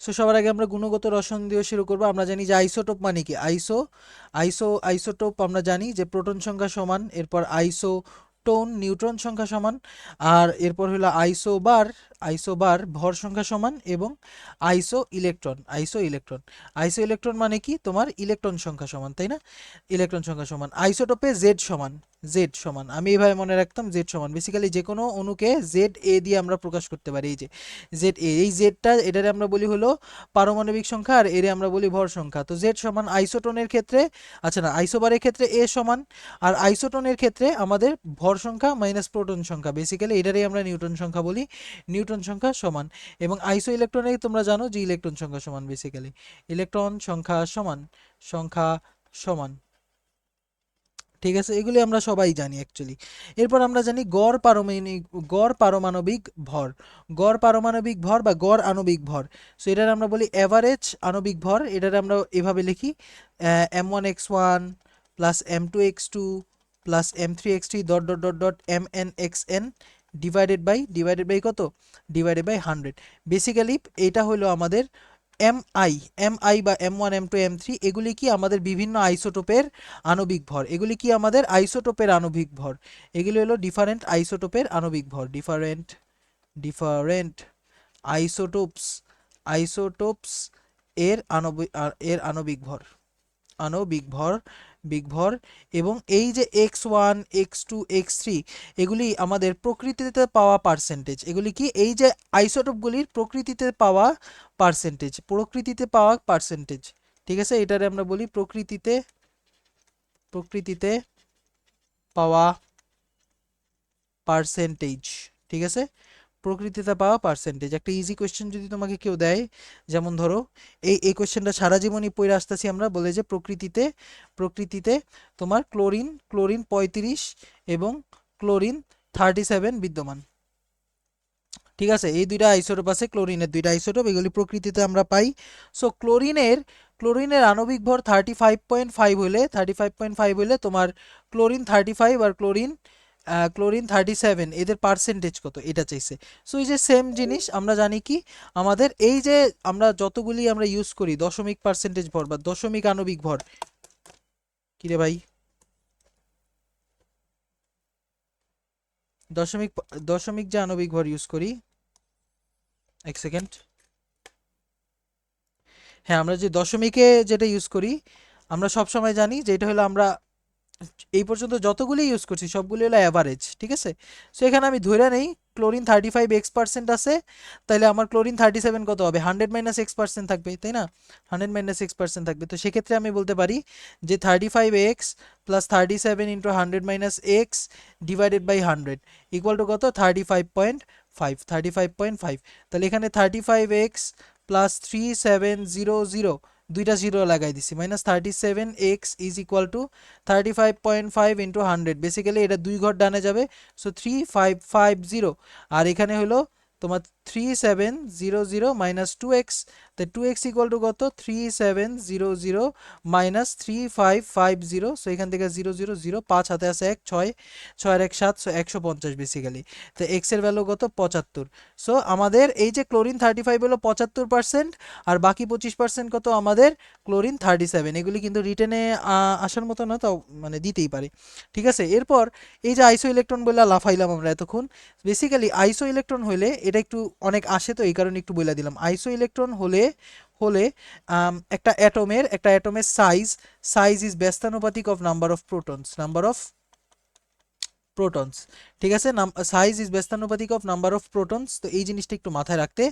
So সবার আগে আমরা গুণগত রসায়ন দিয়ে শুরু করব। আমরা জানি যে আইসোটোপ মানে কি, আইসোটোপ আমরা জানি যে প্রোটন সংখ্যা সমান, এরপর আইসোটোন নিউট্রন সংখ্যা সমান, আর এরপর হলো আইসোবার ভর সংখ্যা সমান, এবং আইসো ইলেকট্রন মানে কি তোমার ইলেকট্রন সংখ্যা সমান, তাই না? ইলেকট্রন সংখ্যা সমান। আইসোটোপে জেড সমান আমি এইভাবে মনে রাখতাম, জেড সমান বেসিক্যালি যে কোনো অণুকে জেড এ দিয়ে আমরা প্রকাশ করতে পারি। এই যে জেড এ, এই জেডটা এটারে আমরা বলি হলো পারমাণবিক সংখ্যা, আর এরে আমরা বলি ভর সংখ্যা। তো জেড সমান আইসোটোনের ক্ষেত্রে, আচ্ছা না, আইসোবারের ক্ষেত্রে এ সমান, আর আইসোটোনের ক্ষেত্রে আমাদের ভর সংখ্যা মাইনাস প্রোটন সংখ্যা, বেসিক্যালি এটারই আমরা নিউটন সংখ্যা বলি, নিউটন সংখ্যা সমান। এবং আইসো ইলেকট্রনে তোমরা জানো যে ইলেকট্রন সংখ্যা সমান, বেসিক্যালি ইলেকট্রন সংখ্যা সমান। ঠিক আছে, এগুলি আমরা সবাই জানি অ্যাকচুয়ালি। এরপর আমরা জানি গড় পারমাণবিক ভর বা গড় আণবিক ভর। সো এটার আমরা বলি অ্যাভারেজ আণবিক ভর। এটার আমরা এভাবে লিখি m1x1 plus m2x2 plus m3x3 dot dot dot dot mnxn divided by কত, ডিভাইডেড বাই 100। বেসিক্যালি এটা হলো আমাদের এমআই বা M1 M2 M3, এগুলি কি আমাদের বিভিন্ন আইসোটোপের আণবিক ভর, এগুলি কি আমাদের আইসোটোপের আণবিক ভর, এগুলি হলো ডিফারেন্ট আইসোটোপের আণবিক ভর, ডিফারেন্ট আইসোটোপস এর আণবিক ভর। এবং এই যে x1 x2 x3 এগুলি আমাদের প্রকৃতিতে পাওয়া পার্সেন্টেজ, এগুলি কি এই যে আইসোটোপগুলির প্রকৃতিতে পাওয়া পার্সেন্টেজ। ঠিক আছে, এটারে আমরা বলি প্রকৃতিতে পাওয়া পার্সেন্টেজ। ঠিক আছে, প্রকৃতিতে পাওয়া পার্সেন্টেজ। একটা ইজি কোয়েশ্চেন যদি তোমাকে কেউ দেয়, যেমন ধরো এই কোয়েশ্চেনটা সারা জীবনই পড়ে আসতেছি আমরা, বলে যে প্রকৃতিতে তোমার ক্লোরিন 35 এবং ক্লোরিন 37 বিদ্যমান। ঠিক আছে, এই দুইটা আইসোটোপ আছে, ক্লোরিনের দুইটা আইসোটোপ, এগুলি প্রকৃতিতে আমরা পাই। সো ক্লোরিনের আণবিক ভর 35.5 হলে তোমার ক্লোরিন 35 আর ক্লোরিন 37 এদের পার্সেন্টেজ কত এটা চাইছে। সো এই যে সেম জিনিস আমরা জানি কি, আমাদের এই যে আমরা যতগুলি আমরা ইউজ করি দশমিক পার্সেন্টেজ ভর বা দশমিক আণবিক ভর, কিরে ভাই, দশমিক যে আণবিক ভর ইউজ করি, এক সেকেন্ড, হ্যাঁ, আমরা যে দশমিকে যেটা ইউজ করি আমরা সব সময় জানি যে এটা হলো, আমরা এই পর্যন্ত যতগুলি ইউজ করছি সবগুলি হলো অ্যাভারেজ। ঠিক আছে, সো এখানে আমি ধরে নেই ক্লোরিন 35x% আছে, তাহলে আমার ক্লোরিন 37 কত হবে, 100 - x% থাকবে, তাই না? 100 - x% থাকবে। তো সেক্ষেত্রে আমি বলতে পারি যে 35x plus 37 into 100 - x divided by 100 equal to কত, 35.5। তাহলে এখানে 35x প্লাস 3700, দুইটা জিরো লাগাই দিছি, minus 37x is equal to 35.5 into 100, basically এটা দুই ঘর ডানে যাবে, সো 3550। আর এখানে হলো তোমার 3700 মাইনাস 2x, তাই 2x ইকুয়াল টু কত, 3700 মাইনাস 3550। সো এখান থেকে 000, 5 হাতে আছে 1, 6, 6 আর 1 7, সো 150 বেসিক্যালি। তো x এর ভ্যালু কত, 75। সো আমাদের এই যে ক্লোরিন 35 হলো 75%, আর বাকি 25% কত আমাদের ক্লোরিন 37। এগুলি কিন্তু রিটেনে আসার মতো না, তাও মানে দিতেই পারে। ঠিক আছে, এরপর এই যে আইসো ইলেকট্রন বলে লাফাইলাম আমরা এতক্ষণ, বেসিক্যালি আইসো ইলেকট্রন হলে এটা একটু অনেক আসে, তো এই কারণে একটু বলে দিলাম। আইসো ইলেকট্রন হলে একটা অ্যাটমের সাইজ ইজ ব্যস্তানুপাতিক অফ নাম্বার অফ প্রোটনস। ঠিক আছে, সাইজ ইজ ব্যস্তানুপাতিক অফ নাম্বার অফ প্রোটনস। তো এই জিনিসটা একটু মাথায় রাখতে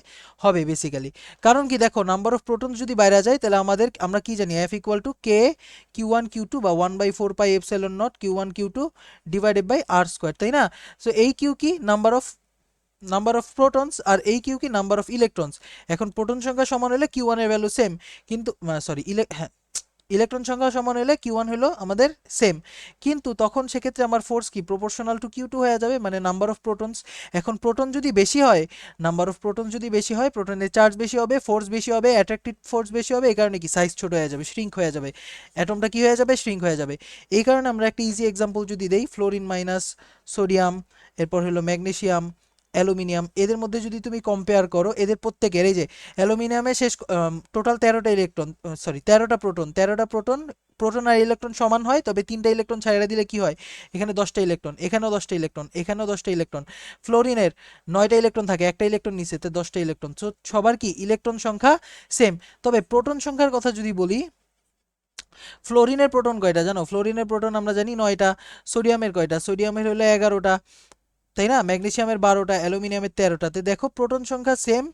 হবে বেসিক্যালি, কারণ কি দেখো, নাম্বার অফ প্রোটনস যদি বাইরে যায় তাহলে আমরা কি জানি, F equal to K Q1 Q2 বা 1/4πε0 Q1 Q2 divided by r², তাই না? সো এই কিউ কি নাম্বার অফ প্রোটনস, আর এই কিউ কি নাম্বার অফ ইলেকট্রনস। এখন প্রোটন সংখ্যা সমান হলে Q1 এর ভ্যালু সেম, কিন্তু সরি ইলেকট্রন সংখ্যা সমান হলে Q1 হলো আমাদের সেম, কিন্তু তখন সেক্ষেত্রে আমার ফোর্স কি প্রপোর্শনাল টু Q2 হয়ে যাবে, মানে নাম্বার অফ প্রোটনস। এখন নাম্বার অফ প্রোটন যদি বেশি হয়, প্রোটনের চার্জ বেশি হবে, ফোর্স বেশি হবে, অ্যাট্রাকটিভ ফোর্স বেশি হবে, এই কারণে কি সাইজ ছোট হয়ে যাবে, শ্রিঙ্ক হয়ে যাবে, অ্যাটমটা কি হয়ে যাবে, শ্রিঙ্ক হয়ে যাবে। এই কারণে আমরা একটা ইজি এক্সাম্পল যদি দেই, ফ্লোরিন মাইনাস সোডিয়াম, এরপর হলো ম্যাগনেসিয়াম অ্যালুমিনিয়াম, এদের মধ্যে যদি তুমি কম্পেয়ার করো, এদের প্রত্যেকের এই যে অ্যালুমিনিয়ামে শেষ টোটাল 13টা ইলেকট্রন, সরি 13টা প্রোটন, 13টা প্রোটন, প্রোটন আর ইলেকট্রন সমান হয়, তবে 3টা ইলেকট্রন ছাইড়া দিলে কি হয়, এখানে 10টা ইলেকট্রন, এখানেও 10টা ইলেকট্রন, এখানেও 10টা ইলেকট্রন। ফ্লোরিনের 9টা ইলেকট্রন থাকে, একটা ইলেকট্রন নিচে, তো 10টা ইলেকট্রন। সো সবার কি ইলেকট্রন সংখ্যা সেম। তবে প্রোটন সংখ্যার কথা যদি বলি, ফ্লোরিনের প্রোটন কয়টা জানো? ফ্লোরিনের প্রোটন আমরা জানি 9টা। সোডিয়ামের কয়টা? সোডিয়ামের হলো 11টা, তাই না? ম্যাগনেসিয়ামের 12টা, অ্যালুমিনিয়ামের 13টাতে। দেখো প্রোটন সংখ্যা সেম,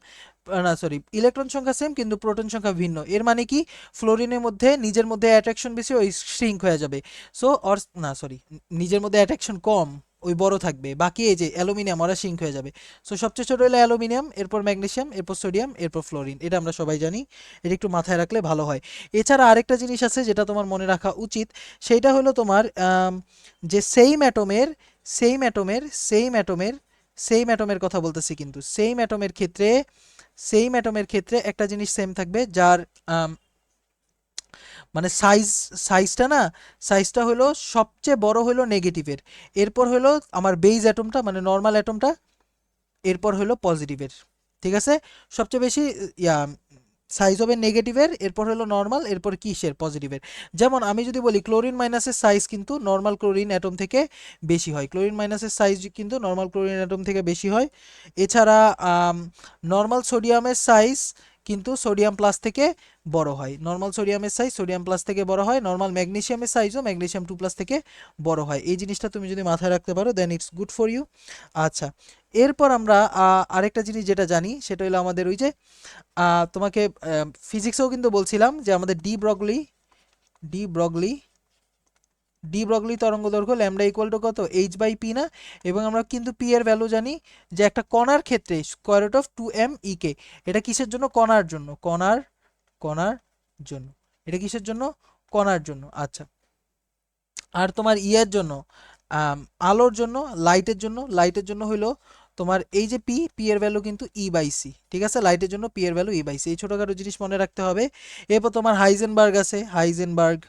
না সরি ইলেকট্রন সংখ্যা সেম, কিন্তু প্রোটন সংখ্যা ভিন্ন। এর মানে কি, ফ্লোরিনের মধ্যে নিজের মধ্যে অ্যাট্রাকশন বেশি, ওই শ্রিঙ্ক হয়ে যাবে। সো অর না সরি, নিজের মধ্যে অ্যাট্রাকশন কম, ওই বড় থাকবে। বাকি এই যে অ্যালুমিনিয়াম, ওরা শ্রিঙ্ক হয়ে যাবে। সো সবচেয়ে ছোট হলো অ্যালুমিনিয়াম, এরপর ম্যাগনেসিয়াম, এরপর সোডিয়াম, এরপর ফ্লোরিন। এটা আমরা সবাই জানি, এটা একটু মাথায় রাখলে ভালো হয়। এছাড়া আরেকটা জিনিস আছে যেটা তোমার মনে রাখা উচিত, সেইটা হলো তোমার যে সেইম অ্যাটমের, সেইম অ্যাটমের সেইম অ্যাটমের সেইম অ্যাটমের কথা বলতেছি, কিন্তু সেইম অ্যাটমের ক্ষেত্রে, সেইম অ্যাটমের ক্ষেত্রে একটা জিনিস সেম থাকবে, যার মানে সাইজটা না, সাইজটা হলো সবচেয়ে বড় হলো নেগেটিভের, এরপর হলো আমার বেইজ অ্যাটমটা মানে নর্মাল অ্যাটমটা, এরপর হলো পজিটিভের। ঠিক আছে? সবচেয়ে বেশি ইয়া সাইজ হবে নেগেটিভের, এরপর হলো নর্মাল, এরপর কিসের? পজিটিভের। যেমন আমি যদি বলি ক্লোরিন মাইনাসের সাইজ কিন্তু নর্মাল ক্লোরিন অ্যাটম থেকে বেশি হয়, ক্লোরিন মাইনাসের সাইজ কিন্তু নর্মাল ক্লোরিন অ্যাটম থেকে বেশি হয়। এছাড়া নর্মাল সোডিয়ামের সাইজ কিন্তু সোডিয়াম প্লাস থেকে বড় হয়, নর্মাল সোডিয়ামের সাইজ সোডিয়াম প্লাস থেকে বড় হয়, নর্মাল ম্যাগনেসিয়ামের সাইজও ম্যাগনেসিয়াম 2+ থেকে বড় হয়। এই জিনিসটা তুমি যদি মাথায় রাখতে পারো, দেন ইটস গুড ফর ইউ। আচ্ছা, এরপর আমরা আরেকটা জিনিস যেটা জানি, সেটা হলো আমাদের ওই যে তোমাকে ফিজিক্সেও কিন্তু বলছিলাম যে আমাদের ডি ব্রগলি ডি ব্রগলি তরঙ্গ দৈর্ঘ্য ল্যামডা ইকুয়াল টু কত? h/p না? এবং আমরা কিন্তু p এর ভ্যালু জানি, যে একটা কণার ক্ষেত্রে square root of 2m e/k। এটা কিসের জন্য? কণার জন্য, কণার জন্য। এটা কিসের জন্য? কণার জন্য। আচ্ছা, আর তোমার ইয়ের জন্য, আলোর জন্য, লাইটের জন্য হইলো তোমার এই যে পি এর ভ্যালু কিন্তু e/c। ঠিক আছে? লাইটের জন্য পি এর ভ্যালু e/c। এই ছোটখাটো জিনিস মনে রাখতে হবে। এরপর তোমার হাইজেনবার্গ আছে, হাইজেনবার্গ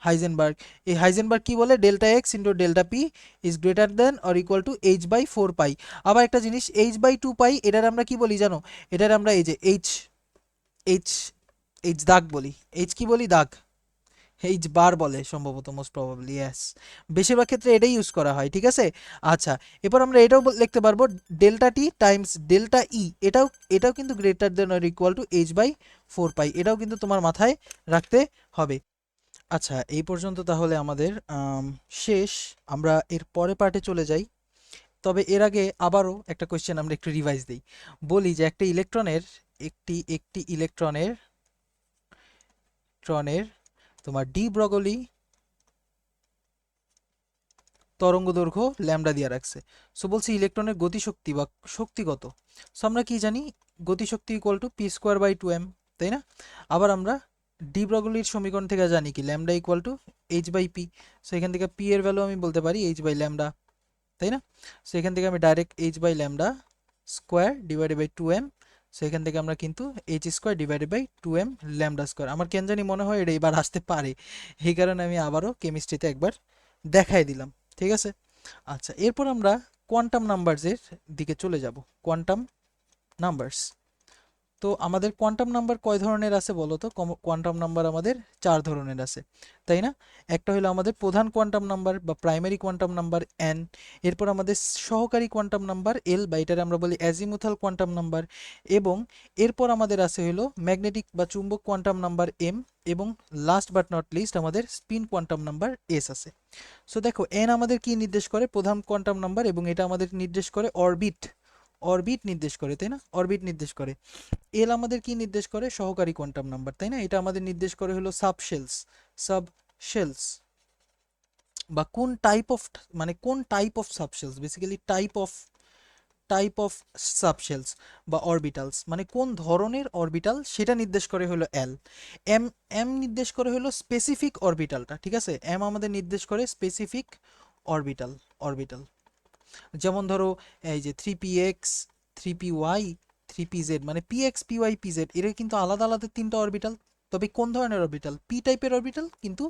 হাইজেনবার্গ এই হাইজেনবার্গ কি বলে? Delta x into delta P is greater than or equal to h/4 পাই। আবার একটা জিনিস, h/2 পাই, এটার আমরা কি বলি জানো? এটার আমরা এই যে এইচ এইচ দাগ বলি। এইচ কি বলি? দাগ। এইচ বার বলে সম্ভবত, মোস্ট প্রবাবলি, ইয়েস। বেশিরভাগ ক্ষেত্রে এটাই ইউজ করা হয়। ঠিক আছে? আচ্ছা, এরপর আমরা এটাও লিখতে পারবো, ডেল্টা টি টাইমস ডেল্টা ই, এটাও এটাও কিন্তু greater than or equal to h/4 পাই। এটাও কিন্তু তোমার মাথায় রাখতে হবে। আচ্ছা, এই পর্যন্ত তাহলে আমাদের শেষ। আমরা এর পরে পার্টে চলে যাই। তবে এর আগে আবারও একটা কোয়েশ্চেন আমরা একটু রিভাইজ দিই। বলি যে একটা ইলেকট্রনের, একটি ইলেকট্রনের তোমার ডি ব্রগলি তরঙ্গ দৈর্ঘ্য ল্যামডা দিয়ে রাখছে। সো বলছি ইলেকট্রনের গতিশক্তি বা শক্তি কত? সো আমরা কি জানি? গতিশক্তি ইকুয়াল টু p²/2m, তাই না? আবার আমরা ডি ব্রগলির সমীকরণ থেকে জানি কি? Lambda equal to h/p। So এখান থেকে p এর ভ্যালু আমি বলতে পারি h/λ, তাই না? সো এখান থেকে আমি direct h/λ² divided by 2m। So এখান থেকে আমরা কিন্তু h² ডিভাইডেড বাই 2m λ²। আমার কেন জানি মনে হয় এটা এবার আসতে পারে, এই কারণে আমি আবারও কেমিস্ট্রিতে একবার দেখাই দিলাম। ঠিক আছে? আচ্ছা, এরপর আমরা কোয়ান্টাম নাম্বারসের দিকে চলে যাব। Quantum numbers. তো আমাদের কোয়ান্টাম নাম্বার কয় ধরনের আছে বলো তো? কোয়ান্টাম নাম্বার আমাদের 4 ধরনের আছে, তাই না? একটা হলো আমাদের প্রধান কোয়ান্টাম নাম্বার বা প্রাইমারি কোয়ান্টাম নাম্বার n, এরপর আমাদের সহকারী কোয়ান্টাম নাম্বার l বা এটারে আমরা বলি অ্যাজিমুথাল কোয়ান্টাম নাম্বার, এবং এরপর আমাদের আছে হলো ম্যাগনেটিক বা চুম্বক কোয়ান্টাম নাম্বার m, এবং লাস্ট বাট নট লিস্ট আমাদের স্পিন কোয়ান্টাম নাম্বার s আছে। সো দেখো, n আমাদের কি নির্দেশ করে? প্রধান কোয়ান্টাম নাম্বার, এবং এটা আমাদের নির্দেশ করে অরবিট, নির্দেশ করে, তাই না? অরবিট নির্দেশ করে। এল আমাদের কি নির্দেশ করে? সহকারী কোয়ান্টাম নাম্বার, তাই না? এটা আমাদের নির্দেশ করে হলো সাবশেলস বা কোন টাইপ অফ, মানে কোন type of subshells, basically type of subshells বা অরবিটালস, মানে কোন ধরনের অরবিটাল সেটা নির্দেশ করে হলো এল। এম নির্দেশ করে হলো স্পেসিফিক অরবিটালটা। ঠিক আছে? এম আমাদের নির্দেশ করে স্পেসিফিক অরবিটাল। যেমন ধরো এই যে 3px, 3py, 3pz, মানে px, py, pz, এর কিন্তু আলাদা আলাদা 3টা অরবিটাল, তবে কোন ধরনের অরবিটাল? পি টাইপের অরবিটাল, কিন্তু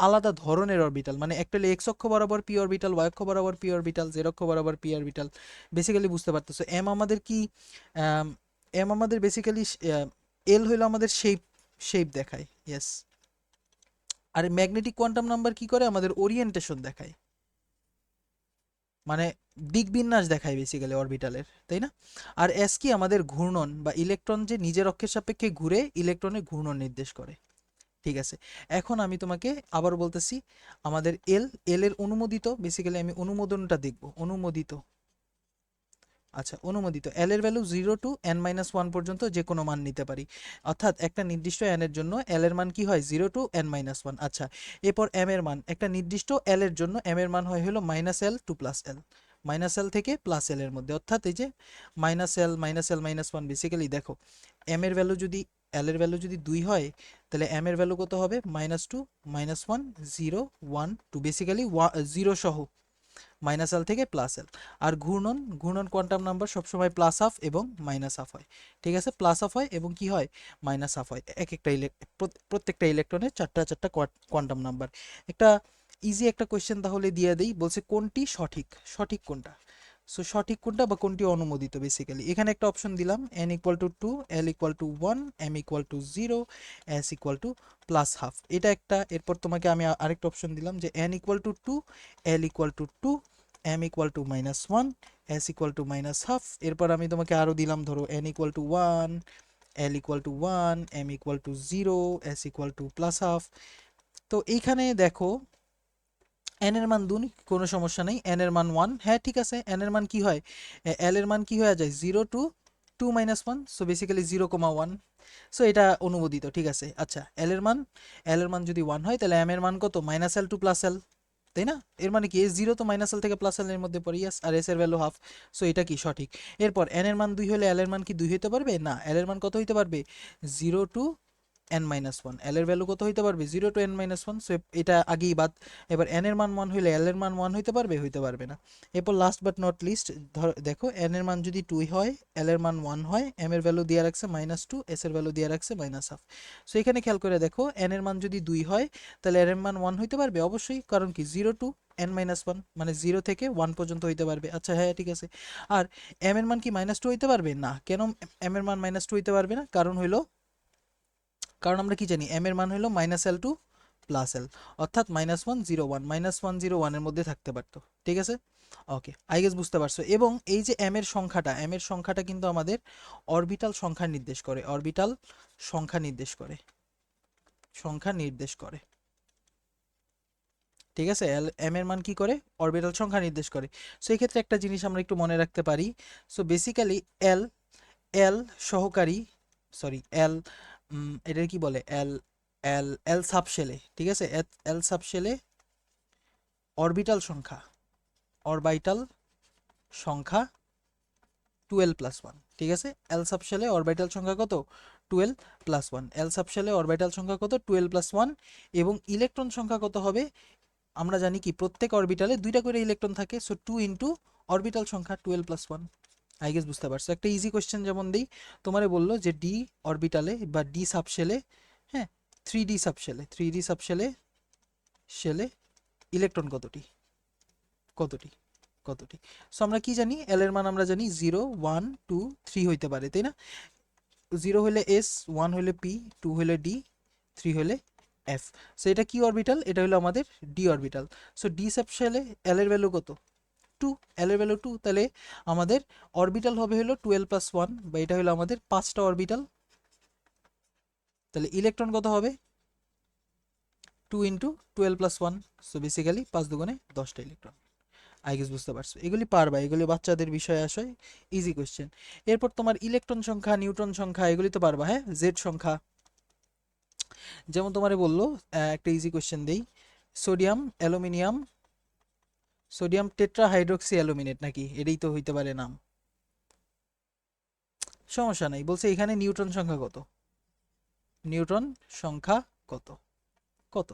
আলাদা ধরনের অরবিটাল। মানে একটা হলো এক্স অক্ষ বরাবর পি অরবিটাল, ওয়াই অক্ষ বরাবর পি অরবিটাল, জেড অক্ষ বরাবর পি অরবিটাল। বেসিক্যালি বুঝতে পারতেছো এম আমাদের কি, এম আমাদের বেসিক্যালি, এল হইলো আমাদের শেপ দেখায়, ইয়েস। আর ম্যাগনেটিক কোয়ান্টাম নাম্বার কি করে? আমাদের ওরিয়েন্টেশন দেখায়, মানে দিক বিন্যাস দেখায় বেসিক্যালি অরবিটালের, তাই না? আর এস কি আমাদের ঘূর্ণন, বা ইলেকট্রন যে নিজের অক্ষের সাপেক্ষে ঘুরে ইলেকট্রনের ঘূর্ণন নির্দেশ করে। ঠিক আছে, এখন আমি তোমাকে আবার বলতেছি, আমাদের এল এর অনুমোদিত, বেসিক্যালি আমি অনুমোদনটা দেখব, অনুমোদিত। আচ্ছা, অনুমোদিত এল এর ভ্যালু 0 টু n-1 পর্যন্ত যে কোনো মান নিতে পারি, অর্থাৎ একটা নির্দিষ্ট n এর জন্য এল এর মান কি হয়? 0 টু n-1। আচ্ছা, এরপর এম এর মান, একটা নির্দিষ্ট এল এর জন্য এম এর মান হয় হলো -l টু +l, -l থেকে +l এর মধ্যে, অর্থাৎ এই যে -l -1। বেসিক্যালি দেখো, এম এর ভ্যালু যদি, এল এর ভ্যালু যদি 2 হয়, তাহলে এম এর ভ্যালু কত হবে? -2 -1 0 1 2, বেসিক্যালি 0 সহ -l থেকে +l। আর ঘূর্ণন কোয়ান্টাম নাম্বার সবসময় +12 এবং -12 হয়। ঠিক আছে, +12 হয় এবং কি হয়? -12 হয়। এক একটা প্রত্যেকটা ইলেকট্রনের চারটা চারটা কোয়ান্টাম নাম্বার। একটা ইজি একটা কোয়েশ্চেন তাহলে দিয়ে দেই, বলছে কোনটি সঠিক, সঠিক কোনটা? সো সঠিক কোনটা বা কোনটি অনুমোদিত? বেসিক্যালি এখানে একটা অপশন দিলাম, n = 2, l = 1, m = 0, s = +12, এটা একটা। এরপর তোমাকে আমি আরেকটা অপশন দিলাম যে n = 2, l = 2, m = -1, s = -12। এরপর আমি তোমাকে আরো দিলাম, ধরো n = 1, l = 1, m = 0, s = +12। তো এইখানে দেখো n এর মান 2, কোনো সমস্যা নেই, n এর মান 1, হ্যাঁ ঠিক আছে, n এর মান কি হয়? l এর মান কি হয়ে যায়? 0 টু 2 - 1, সো বেসিক্যালি 0,1। সো এটা অনুমোদিত, ঠিক আছে। আচ্ছা, l এর মান যদি 1 হয়, তাহলে m এর মান কত? -l টু +l, তাই না? এর মানে কি? জিরো তো -l থেকে +l এর মধ্যে পড়ে, ইয়াস। আর s এর ভ্যালু হাফ, সো এটা কি সঠিক। এরপর n এর মান 2 হলে l এর মান কি 2 হইতে পারবে? না, l এর মান কত হইতে পারবে? 0 টু n-1, l এর ভ্যালু কত হইতে পারবে? 0 টু n-1, সো এটা আগেই বাদ। এবার n এর মান 1 হইলে l এর মান 1 হইতে পারবে? হইতে পারবে না। এরপর লাস্ট বাট নট লিস্ট, দেখো n এর মান যদি 2 হয়, l এর মান 1 হয়, m এর ভ্যালু দিয়ে রাখছে -2, s এর ভ্যালু দিয়ে রাখছে -12। সো এখানে খেয়াল করে দেখো, n এর মান যদি 2 হয়, তাহলে l এর মান 1 হইতে পারবে অবশ্যই, কারণ কি 0 টু n-1, মানে 0 থেকে 1 পর্যন্ত হইতে পারবে। আচ্ছা হ্যাঁ ঠিক আছে। আর m এর মান কি -2 হইতে পারবে? না। কেন m এর মান -2 হইতে পারবে না? কারণ আমরা কি জানি? m এর মান হলো -l টু +l, অর্থাৎ -1 0 1, -1 0 1 এর মধ্যে থাকতে পারতো। ঠিক আছে, ওকে, আই গেস বুঝতে পারছো। এবং এই যে m এর সংখ্যাটা কিন্তু আমাদের অরবিটাল সংখ্যা নির্দেশ করে, অরবিটাল সংখ্যা নির্দেশ করে, সংখ্যা নির্দেশ করে। ঠিক আছে, m এর মান কি করে? অরবিটাল সংখ্যা নির্দেশ করে। সো এই ক্ষেত্রে একটা জিনিস আমরা একটু মনে রাখতে পারি। সো বেসিক্যালি l এল সহকারী, সরি এল, এটা কি বলে? এল এল এল সাবশেলে, ঠিক আছে, এল সাবশেলে অরবিটাল সংখ্যা, অরবিটাল সংখ্যা 12+1। ঠিক আছে, এল সাবশেলে অরবিটাল সংখ্যা কত? 12+1। এল সাবশেলে অরবিটাল সংখ্যা কত? 12+1। এবং ইলেকট্রন সংখ্যা কত হবে? আমরা জানি কি প্রত্যেক অরবিটালে 2টা করে ইলেকট্রন থাকে, সো 2 ইন্টু অরবিটাল সংখ্যা 12+1। আই গেস বুঝতে পারছো। একটা ইজি কোয়েশ্চেন যেমন দিই, তোমারে বললো যে ডি অরবিটালে বা ডি সাবশেলে, হ্যাঁ, 3D সাবশেলে ইলেকট্রন কতটি, কতটি, কতটি? সো আমরা কি জানি? এল এর মান আমরা জানি 0 1 2 3 হইতে পারে, তাই না? 0 হলে এস, 1 হলে পি, 2 হলে ডি, 3 হলে এফ। সো এটা কি অরবিটাল? এটা হলো আমাদের ডি অরবিটাল। সো ডি সাবশেলে এল এর ভ্যালু কত? 2, এল এর ভ্যালু 2, তাহলে আমাদের অরবিটাল হবে হলো 12+1, বা এটা হলো আমাদের 5টা অরবিটাল। তাহলে ইলেকট্রন কত হবে? 2 ইন্টু 12+1, সো বেসিক্যালি 5 দুগুণে 10টা ইলেকট্রন। আই গেস বুঝতে পারছো। এগুলি পারবা, এগুলি বাচ্চাদের বিষয়ে আসে, ইজি কোয়েশ্চেন। এরপর তোমার ইলেকট্রন সংখ্যা, নিউট্রন সংখ্যা, এগুলি তো পারবা, হ্যাঁ, জেড সংখ্যা। যেমন তোমারে বললো, একটা ইজি কোয়েশ্চেন দেই, সোডিয়াম অ্যালুমিনিয়াম, সোডিয়াম টেট্রাহাইড্রক্সি অ্যালুমিনেট, নাকি এটাই তো হইতে পারে নাম, সমস্যা নাই। বলছে এখানে নিউট্রন সংখ্যা কত, নিউট্রন সংখ্যা কত? কত।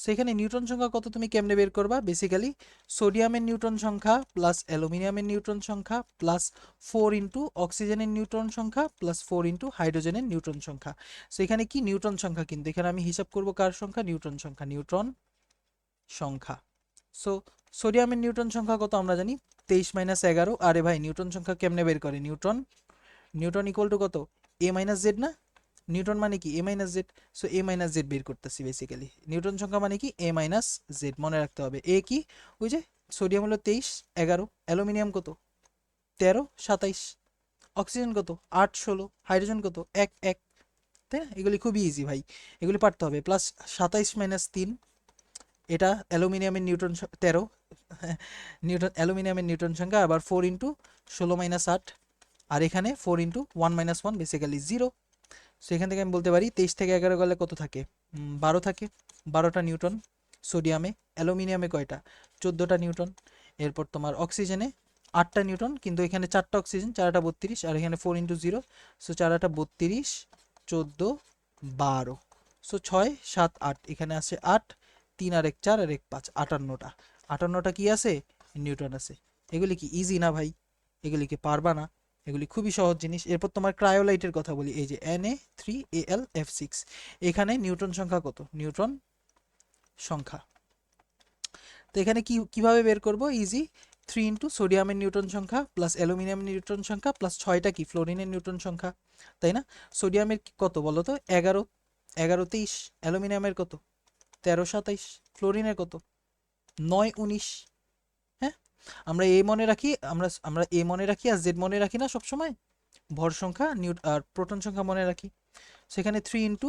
সো এখানে নিউটন সংখ্যা কত তুমি কেমনে বের করবা? বেসিক্যালি সোডিয়ামের নিউটন সংখ্যা প্লাস অ্যালুমিনিয়ামের নিউটন সংখ্যা প্লাস 4 ইন্টু অক্সিজেনের নিউটন সংখ্যা প্লাস 4 ইন্টু হাইড্রোজেনের নিউটন সংখ্যা। সো এখানে কি নিউটন সংখ্যা, কিন্তু এখানে আমি হিসাব করব কার সংখ্যা? নিউটন সংখ্যা, নিউটন সংখ্যা। সো সোডিয়ামের নিউটন সংখ্যা কত আমরা জানি 23 মাইনাস 11। আরে ভাই নিউটন সংখ্যা কেমনে বের করে? নিউটন নিউটন ইকুয়াল টু কত? এ মাইনাস জেড না? নিউটন মানে কি? এ মাইনাস জেড। সো এ মাইনাস জেড বের করতেছি বেসিক্যালি। নিউটন সংখ্যা মানে কি? এ মাইনাস জেড, মনে রাখতে হবে। এ কি? ওই যে সোডিয়াম হলো 23 11, অ্যালুমিনিয়াম কত? 13 27, অক্সিজেন কত? 8 16, হাইড্রোজেন কত? 1 1। তাই না? এগুলি খুবই ইজি ভাই, এগুলি পারতে হবে। প্লাস 27 মাইনাস 3, এটা অ্যালুমিনিয়ামের নিউটন 13 নিউটন অ্যালুমিনিয়ামের নিউটন সংখ্যা। আবার 4 ইন্টু 16 মাইনাস 8, আর এখানে 4 ইন্টু 1 মাইনাস 1 বেসিক্যালি 0। সো এখান থেকে আমি বলতে পারি 23 থেকে 11 গেলে কত থাকে? 12 থাকে, 12টা নিউটন সোডিয়ামে। অ্যালুমিনিয়ামে কয়টা? 14টা নিউটন। এরপর তোমার অক্সিজেনে 8টা নিউটন, কিন্তু এখানে 4টা অক্সিজেন, 4টা 32, আর এখানে 4 ইন্টু 0। সো 4টা 32, 14 12। সো 6 7 8, এখানে আছে 8, 3 আর 1 4 আর 1 5, 58টা। 58টা কি আছে? নিউটন আছে। এগুলি কি ইজি না ভাই? এগুলি কি পারবা না? এগুলি খুবই সহজ জিনিস। এরপর তোমার ক্রায়োলাইটের কথা বলি, এই যে Na3Al(F6), এখানে নিউটন সংখ্যা কত? নিউটন সংখ্যা। তো এখানে কিভাবে বের করব? ইজি। 3 ইন্টু সোডিয়ামের নিউটন সংখ্যা প্লাস অ্যালুমিনিয়ামের নিউটন সংখ্যা প্লাস 6টা কি? ফ্লোরিনের নিউটন সংখ্যা, তাই না? সোডিয়ামের কত বলো তো? 11 11 23, অ্যালুমিনিয়ামের কত? 13 27, ফ্লোরিনের কত? 9 19। হ্যাঁ, আমরা এ মনে রাখি, আমরা এ মনে রাখি আর জেড মনে রাখি না সবসময়, ভর সংখ্যা আর প্রোটন সংখ্যা মনে রাখি। সেখানে 3 ইন্টু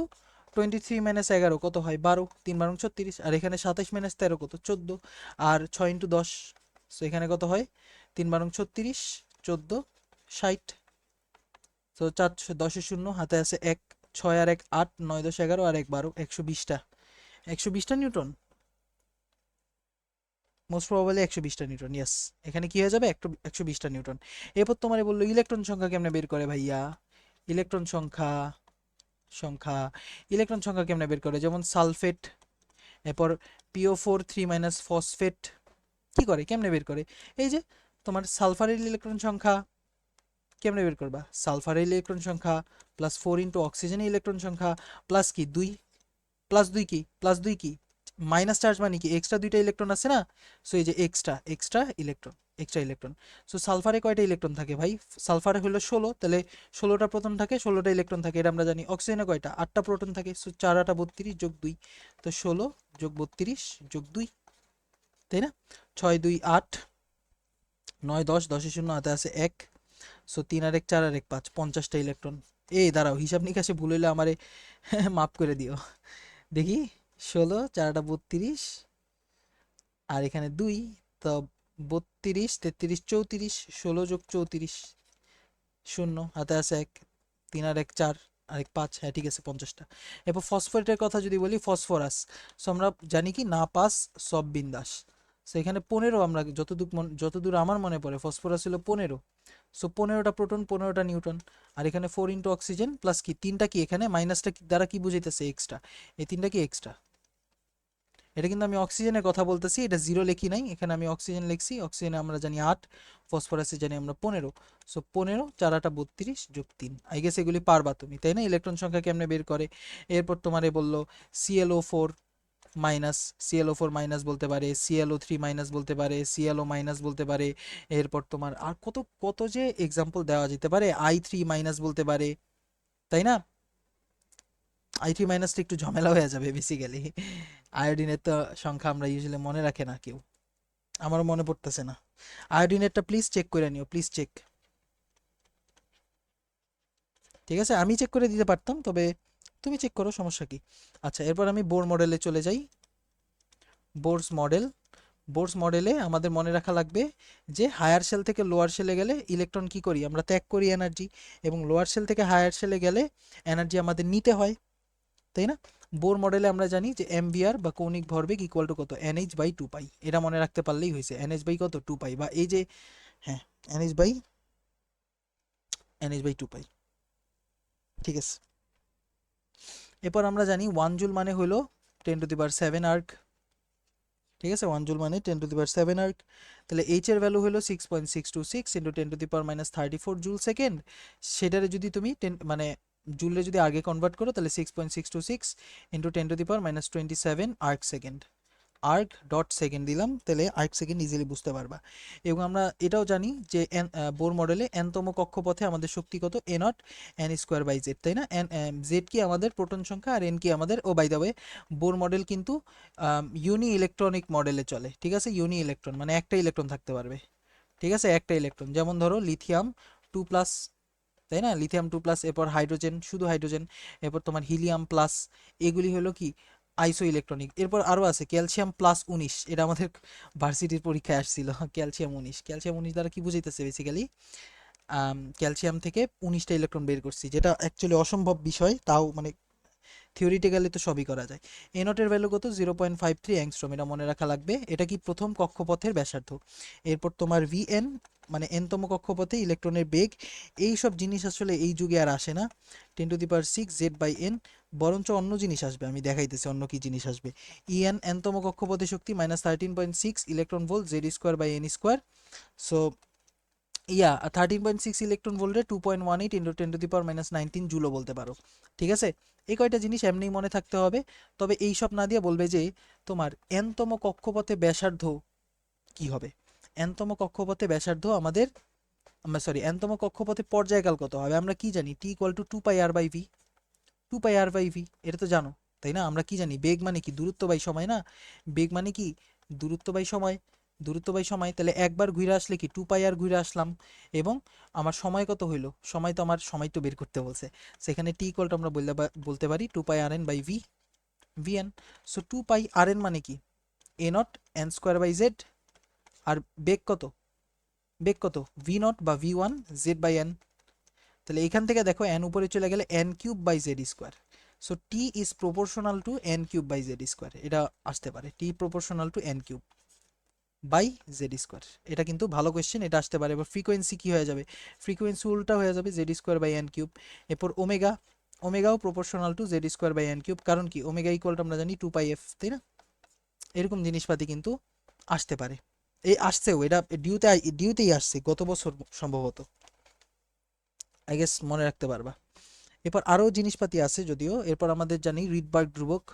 23 মাইনাস 11 কত হয়? 12, 3 12 36, আর এখানে 27 মাইনাস 13 কত? 14, আর 6 ইন্টু 10। সো এখানে কত হয়? 3 12 36, 14 60। তো 4 10 শূন্য, হাতে আছে 1, 6 আর 1 8, 9 10 11 আর 1 12, 120টা। 120টা নিউটন, মোস্ট প্রবাবলি 120টা নিউটন। ইয়েস, এখানে কি হয়ে যাবে? 120টা নিউটন। এরপর তোমার বললো ইলেকট্রন সংখ্যা কেমনে বের করে ভাইয়া? ইলেকট্রন সংখ্যা সংখ্যা ইলেকট্রন সংখ্যা কেমনে বের করে? যেমন সালফেট, এরপর PO4 3 মাইনাস ফসফেট, কি করে? কেমনে বের করে? এই যে তোমার সালফারের ইলেকট্রন সংখ্যা কেমনে বের করবা? সালফারের ইলেকট্রন সংখ্যা প্লাস 4 ইন্টু অক্সিজেনের ইলেকট্রন সংখ্যা প্লাস কি 2, প্লাস 2 কি? প্লাস 2 কি? মাইনাস চার্জ মানে কি? এক্সট্রা দুইটা ইলেকট্রন আছে না? সো এই যে extra electron, extra electron. So সালফারে কয়টা ইলেকট্রন থাকে ভাই? সালফারে হলো 16, তাহলে 16টা প্রোটন থাকে, 16টা ইলেকট্রন থাকে, এটা আমরা জানি। অক্সিজেনে কয়টা? 8টা প্রোটন থাকে। সো 4 8 32 যোগ 2, তো 16 যোগ 32 যোগ 2, তাই না? 6 2 8, 9 10, 10 শূন্য, হাতে আছে 1। সো 3 আর 1 4 আর 1 5, 50টা ইলেকট্রন। এই দাঁড়াও, হিসাব নিকাশে ভুল হইলে আমারে মাফ করে দিও। দেখি, 16 4টা 32, আর এখানে 2, তো 32 33 34, 16 যোগ 34 শূন্য, হাতে আছে 1, 3 আর 1 4 আর 1 5। হ্যাঁ ঠিক আছে, 50টা। এরপর ফসফেটের কথা যদি বলি, ফসফরাস। সো আমরা জানি কি? না পাস সব বিন্দাস। সো এখানে 15, আমরা যতদূর আমার মনে পড়ে ফসফরাস ছিল 15। সো 15টা প্রোটন, 15টা নিউটন, আর এখানে 4 ইন্টু অক্সিজেন প্লাস কি 3টা কি? এখানে মাইনাসটা দ্বারা কি বুঝাইতেছে? এক্সট্রা। এই 3টা কি? এক্সট্রা। এটা কিন্তু আমি অক্সিজেনের কথা বলতেছি, এটা জিরো লিখি নাই, এখানে আমি অক্সিজেন লিখছি। অক্সিজেনে আমরা জানি 8, ফসফরাসে জানি আমরা 15। সো 15 4 8 32 যোগ 3। আই গেস এগুলি পারবা তুমি, তাই না? ইলেকট্রন সংখ্যা কেমনে বের করে? এরপর তোমারে বললো ClO4 মাইনাস, ClO4 মাইনাস বলতে পারে, ClO3 মাইনাস বলতে পারে, ClO মাইনাস বলতে পারে। এরপর তোমার আর কত কত যে এক্সাম্পল দেওয়া যেতে পারে, I3 মাইনাস বলতে পারে, তাই না? I3 মাইনাসটা একটু ঝামেলা হয়ে যাবে বেসিক্যালি। আয়োডিনের তো সংখ্যা আমরা ইউজুয়ালি মনে রাখে না কেউ, আমারও মনে পড়তেছে না। আয়োডিনেরটা প্লিজ চেক করে নিও, প্লিজ চেক। ঠিক আছে, আমি চেক করে দিতে পারতাম, তবে তুমি চেক করো, সমস্যা কি? আচ্ছা, এরপর আমি বোর মডেলে চলে যাই। বোরস মডেল। বোরস মডেলে আমাদের মনে রাখা লাগবে যে হায়ার সেল থেকে লোয়ার সেলে গেলে ইলেকট্রন কি করি? আমরা ত্যাগ করি এনার্জি, এবং লোয়ার সেল থেকে হায়ার সেলে গেলে এনার্জি আমাদের নিতে হয়, তাই না? বোর মডেলে আমরা জানি যে MVR বা কৌণিক ভরবেগ ইকুয়াল টু কত? NH/2π। এটা মনে রাখতে পারলেই হয়েছে। NH কত? 2π, বা এই যে, হ্যাঁ, NH/2π। ঠিক আছে, এরপর আমরা জানি 1 জুল মানে হলো 10⁻7 আর্ক, ঠিক আছে, 1 জুল মানে 10⁻7 আর্ক। তাহলে এইচ এর ভ্যালু হলো 6.626 ইন্টু 10⁻34 জুল সেকেন্ড। সেটারে যদি তুমি মানে জুলে যদি আগে কনভার্ট করো তাহলে 6.626 into 10⁻27 erg second, erg dot second দিলাম, তাহলে আর্ক সেকেন্ড ইজিলি বুঝতে পারবা। এবং আমরা এটাও জানি যে বোর মডেলে এনতম কক্ষপথে আমাদের শক্তি কত, A not N square by Z, তাই না? জেড কি আমাদের প্রোটন সংখ্যা আর এন কি আমাদের, oh by the way Bohr model কিন্তু ইউনি ইলেকট্রনিক মডেলে চলে, ঠিক আছে, ইউনি ইলেকট্রন মানে একটা ইলেকট্রন থাকতে পারবে, ঠিক আছে, একটা ইলেকট্রন। যেমন ধরো লিথিয়াম 2+, তাই না, লিথিয়াম 2+, এরপর হাইড্রোজেন, শুধু হাইড্রোজেন, এরপর তোমার হিলিয়াম প্লাস, এগুলি হলো কি আইসো ইলেকট্রনিক। এরপর আরও আছে ক্যালসিয়াম +19, এটা আমাদের ভার্সিটির পরীক্ষায় আসছিল, ক্যালসিয়াম 19 দ্বারা কি বুঝাইতেছে বেসিক্যালি ক্যালসিয়াম থেকে 19টা ইলেকট্রন বের করছি, যেটা অ্যাকচুয়ালি অসম্ভব বিষয়, তাও মানে থিওরিটিক্যালি তো সবই করা যায়। এ নটের ভ্যালু কত, 0.53 অ্যাংস্ট্রম, এটা মনে রাখা লাগবে। এটা কি প্রথম কক্ষপথের ব্যাসার্ধ। এরপর তোমার ভিএন মানে এনতম কক্ষপথে ইলেকট্রনের বেগ, এই সব জিনিস আসলে এই যুগে আর আসে না, 10⁶ Z/n, বরঞ্চ অন্য জিনিস আসবে, আমি দেখাইতেছি অন্য কি জিনিস আসবে। ইএন এনতম কক্ষপথে শক্তি -13.6 electron volt Z²/n²। So 13.6 electron ভোল্টে 2.18 ইন্টু 10⁻19 জুলও বলতে পারো, ঠিক আছে। এই কয়টা জিনিস এমনিই মনে থাকতে হবে। তবে এই সব না দিয়ে বলবে যে তোমার এনতম কক্ষপথে ব্যাসার্ধ কি হবে, এনতম কক্ষপথে ব্যাসার্ধ আমাদের, এনতম কক্ষপথে পর্যায়কাল কত হবে। আমরা কি জানি, T equal to 2πr/v, 2πr/v, এটা তো জানো, তাই না? আমরা কি জানি, বেগ মানে কি দূরত্ব বাই সময় না, বেগ মানে কি দূরত্ব বাই সময়, দূরত্ব বাই সময়, তাহলে একবার ঘুরে আসলে কি 2πr ঘুরে আসলাম, এবং আমার সময় কত হইলো, সময় তো আমার সময় তো বের করতে বলছে, সেখানে টি ইকুয়াল টু আমরা বলতে পারি 2πrn/v, vn। সো 2πrn মানে কি এ নট n²/z, আর বেগ কত, বেগ কত v0 বা v1 z/n। তাহলে এখান থেকে দেখো n উপরে চলে গেলে n³/z²। So T is proportional two n³/z², এটা আসতে পারে, টি প্রপোর্শনাল টু n³/z²। এটা কিন্তু ভালো কোয়েশ্চেন, এটা আসতে পারে। এবার ফ্রিকোয়েন্সি কি হয়ে যাবে, ফ্রিকোয়েন্সি উল্টা হয়ে যাবে, z²/n³। এরপর ওমেগা, ওমেগাও প্রপোর্শনাল টু z²/n³, কারণ কি ওমেগা ইকুয়াল টু আমরা জানি 2πf, তাই না? এরকম জিনিসপাতি কিন্তু আসতে পারে, এই আসছেও, এটা ডিউতেই আসছে গত বছর সম্ভবত, আই গেস মনে রাখতে পারবা। এরপর আরও জিনিসপাতি আছে যদিও। এরপর আমাদের জানি রিডবার্গ ধ্রুবক,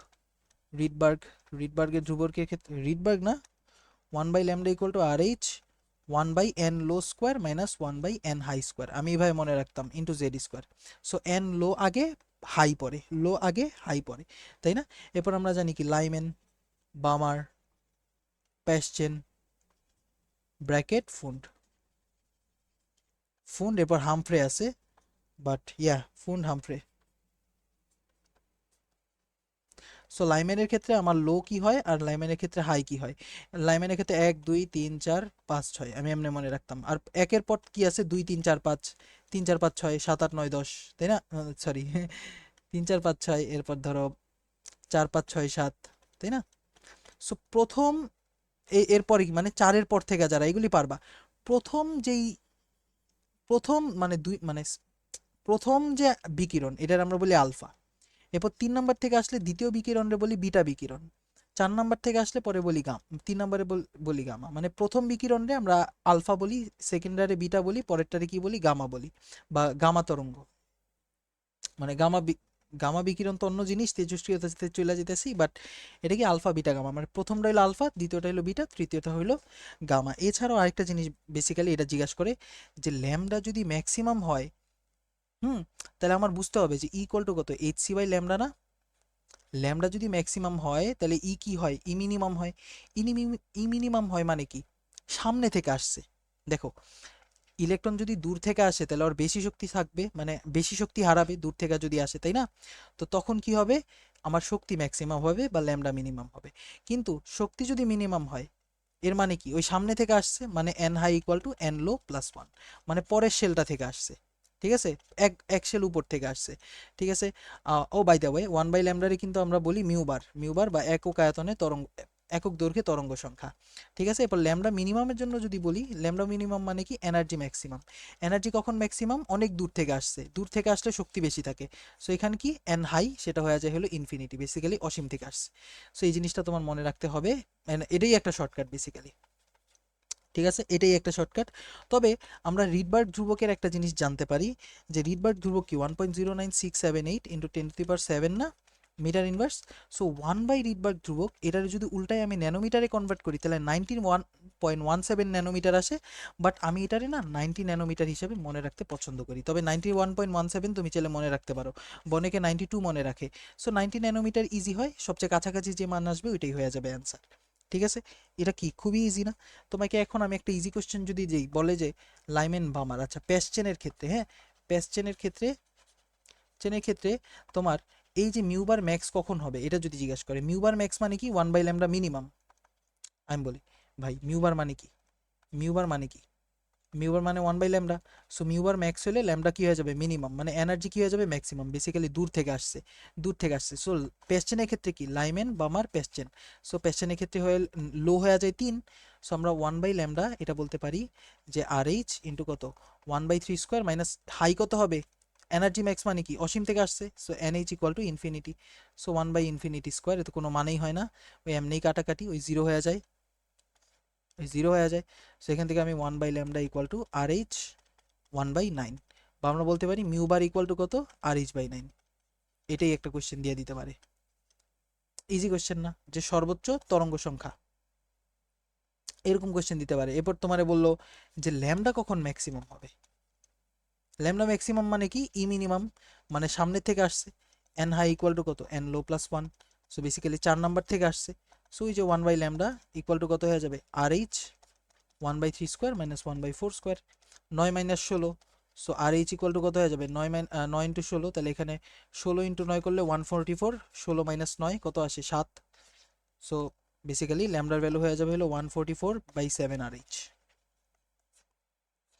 রিডবার্গ, রিডবার্গের ধ্রুবকের ক্ষেত্রে রিডবার্গ না, 1/λ equal to RH 1/n low square minus 1/n high square, আমি এইভাবে মনে রাখতাম, ইন্টু Z²। সো n লো আগে হাই পরে, লো আগে হাই পরে, তাই না? এরপর আমরা জানি কি লাইমেন, বামার, প্যাসচেন, ব্র্যাকেট, ফুন্ড, ফুন্ড, এরপর হামফ্রে আছে, বাট ফুন্ড, হামফ্রে। সো লাইম্যানের ক্ষেত্রে আমার লো কি হয় আর লাইম্যানের ক্ষেত্রে হাই কি হয়। লাইম্যানের ক্ষেত্রে 1 2 3 4 5 6, আমি এমনি মনে রাখতাম। আর একের পর কি আছে, 2 3 4 5, 3 4 5 6 7 8 9 10, তাই না? সরি 3 4 5 6, এরপর ধরো 4 5 6 7, তাই না? সো প্রথম এরপরই মানে 4-এর পর থেকে যারা এগুলি পারবা, প্রথম যেই প্রথম মানে প্রথম যে বিকিরণ এটার আমরা বলি আলফা। এরপর 3 নাম্বার থেকে আসলে দ্বিতীয় বিকিরণে বলি বিটা বিকিরণ। 4 নাম্বার থেকে আসলে পরে বলি 3 নাম্বারে বলি গামা। মানে প্রথম বিকিরণে আমরা আলফা বলি, সেকেন্ডারে বিটা বলি, পরেরটারে কি বলি, গামা বলি, বা গামা তরঙ্গ। মানে গামা বিকিরণ তো অন্য জিনিস, তেজস্ক্রিয়তাতে চলে যেতেছি, বাট এটা কি আলফা বিটা গামা, মানে প্রথমটা হলো আলফা, দ্বিতীয়টা হলো বিটা, তৃতীয়টা হলো গামা। এছাড়াও আরেকটা জিনিস বেসিক্যালি এটা জিজ্ঞাসা করে যে ল্যামডা যদি ম্যাক্সিমাম হয়, তাহলে আমার বুঝতে হবে যে ইকুয়াল টু কত, hc/λ না। ল্যামডা যদি ম্যাক্সিমাম হয় তাহলে ই কি হয়, ই মিনিমাম হয়। ই মিনিমাম হয় মানে কি, সামনে থেকে আসছে। দেখো ইলেকট্রন যদি দূর থেকে আসে তাহলে ওর বেশি শক্তি থাকবে, মানে বেশি শক্তি হারাবে দূর থেকে যদি আসে, তাই না? তো তখন কি হবে, আমার শক্তি ম্যাক্সিমাম হবে বা ল্যামডা মিনিমাম হবে। কিন্তু শক্তি যদি মিনিমাম হয়, এর মানে কি, ওই সামনে থেকে আসছে, মানে N high equal to N low plus 1, মানে পরের শেলটা থেকে আসছে, ঠিক আছে, এক শেল উপর থেকে আসছে, ঠিক আছে। ও বাই দ্য ওয়ে 1/λ কিন্তু আমরা বলি মিউ বার, বা একক আয়তনে তরঙ্গ, একক দৈর্ঘ্যে তরঙ্গ সংখ্যা। ঠিক আছে, এরপর ল্যামডা মিনিমামের জন্য যদি বলি, ল্যামডা মিনিমাম মানে কি এনার্জি ম্যাক্সিমাম। এনার্জি কখন ম্যাক্সিমাম? অনেক দূর থেকে আসছে, দূর থেকে আসলে শক্তি বেশি থাকে। সো এখানে কি এন হাই, সেটা হয়ে যায় হলো ইনফিনিটি, বেসিক্যালি অসীম থেকে আসছে। সো এই জিনিসটা তোমার মনে রাখতে হবে, এটাই একটা শর্টকাট বেসিক্যালি। ঠিক আছে, এটাই একটা শর্টকাট। তবে আমরা রিডবার্গ ধ্রুবকের একটা জিনিস জানতে পারি, যে রিডবার্গ ধ্রুবক কি 1.09678 ইন্টু 10⁻⁷ না metre inverse. So 1 by Rydberg ধ্রুবক, এটার যদি উল্টায় আমি ন্যানোমিটারে কনভার্ট করি তাহলে 91.17 ন্যানোমিটার আসে। বাট আমি এটারে না 90 ন্যানোমিটার হিসেবে মনে রাখতে পছন্দ করি। তবে 91.17 তুমি চাইলে মনে রাখতে পারো, বনেকে 92 মনে রাখে। সো 90 ন্যানোমিটার ইজি হয়, সবচেয়ে কাছাকাছি যে মান আসবে ওইটাই হয়ে যাবে অ্যান্সার। ঠিক আছে, এটা কি খুবই ইজি না? তোমাকে এখন আমি একটা ইজি কোশ্চেন যদি দিই, বলে যে লাইমেন বামার, আচ্ছা প্যাসচেনের ক্ষেত্রে, হ্যাঁ প্যাসচেনের ক্ষেত্রে, তোমার এই যে মিউবার ম্যাক্স কখন হবে এটা যদি জিজ্ঞাসা করে, মিউবার ম্যাক্স মানে কি 1/λ মিনিমাম। আমি বলি ভাই মিউবার মানে কি, মিউবার মানে কি, মিউবার মানে 1/λ। সো মিউবার ম্যাক্স হলে ল্যামডা কি হয়ে যাবে মিনিমাম, মানে এনার্জি কি হয়ে যাবে ম্যাক্সিমাম, বেসিক্যালি দূর থেকে আসছে, দূর থেকে আসছে। সো প্যাসচেনের ক্ষেত্রে কি লাইমেন বামার প্যাসচেন, সো প্যাসচেনের ক্ষেত্রে হয়ে লো হয়ে যায় 3। সো আমরা 1/λ এটা বলতে পারি যে আর এইচ ইন্টু কত 1/3² মাইনাস হাই কত হবে, এনার্জি ম্যাক্স মানে কি অসীম থেকে আসছে, so N H equal to infinity. So 1/∞², এতে কোনো মানেই হয় না, ওই এমনিই কাটাকাটি ওই জিরো হয়ে যায়, ওই জিরো হয়ে যায়। সেখান থেকে আমি 1/λ ইকুয়াল টু আর এইচ 1/9, বা আমরা বলতে পারি মিউ বার ইকুয়াল টু কত আর এইচ বাই 9। এটাই একটা কোশ্চেন দিয়ে দিতে পারে, ইজি কোশ্চেন না, যে সর্বোচ্চ তরঙ্গ সংখ্যা, এরকম কোশ্চেন দিতে পারে। এরপর তোমারে বললো যে ল্যামডা কখন ম্যাক্সিমাম হবে, ল্যামডা ম্যাক্সিমাম মানে কি ই মিনিমাম, মানে সামনের থেকে আসছে, এন হাই ইকুয়াল টু কত N low plus 1। So basically 4 number থেকে আসছে। সো ওই যে 1/λ ইকুয়াল টু কত হয়ে যাবে R H 1/3² minus 1/4², 9 minus 16। So R H equal to কত হয়ে যাবে 9 ইন্টু 16, তাহলে এখানে 16 ইন্টু 9 করলে 144, 16 মাইনাস 9 কত আসে 7। সো বেসিক্যালি ল্যামডার ভ্যালু হয়ে যাবে হলো 144/7 আর এইচ,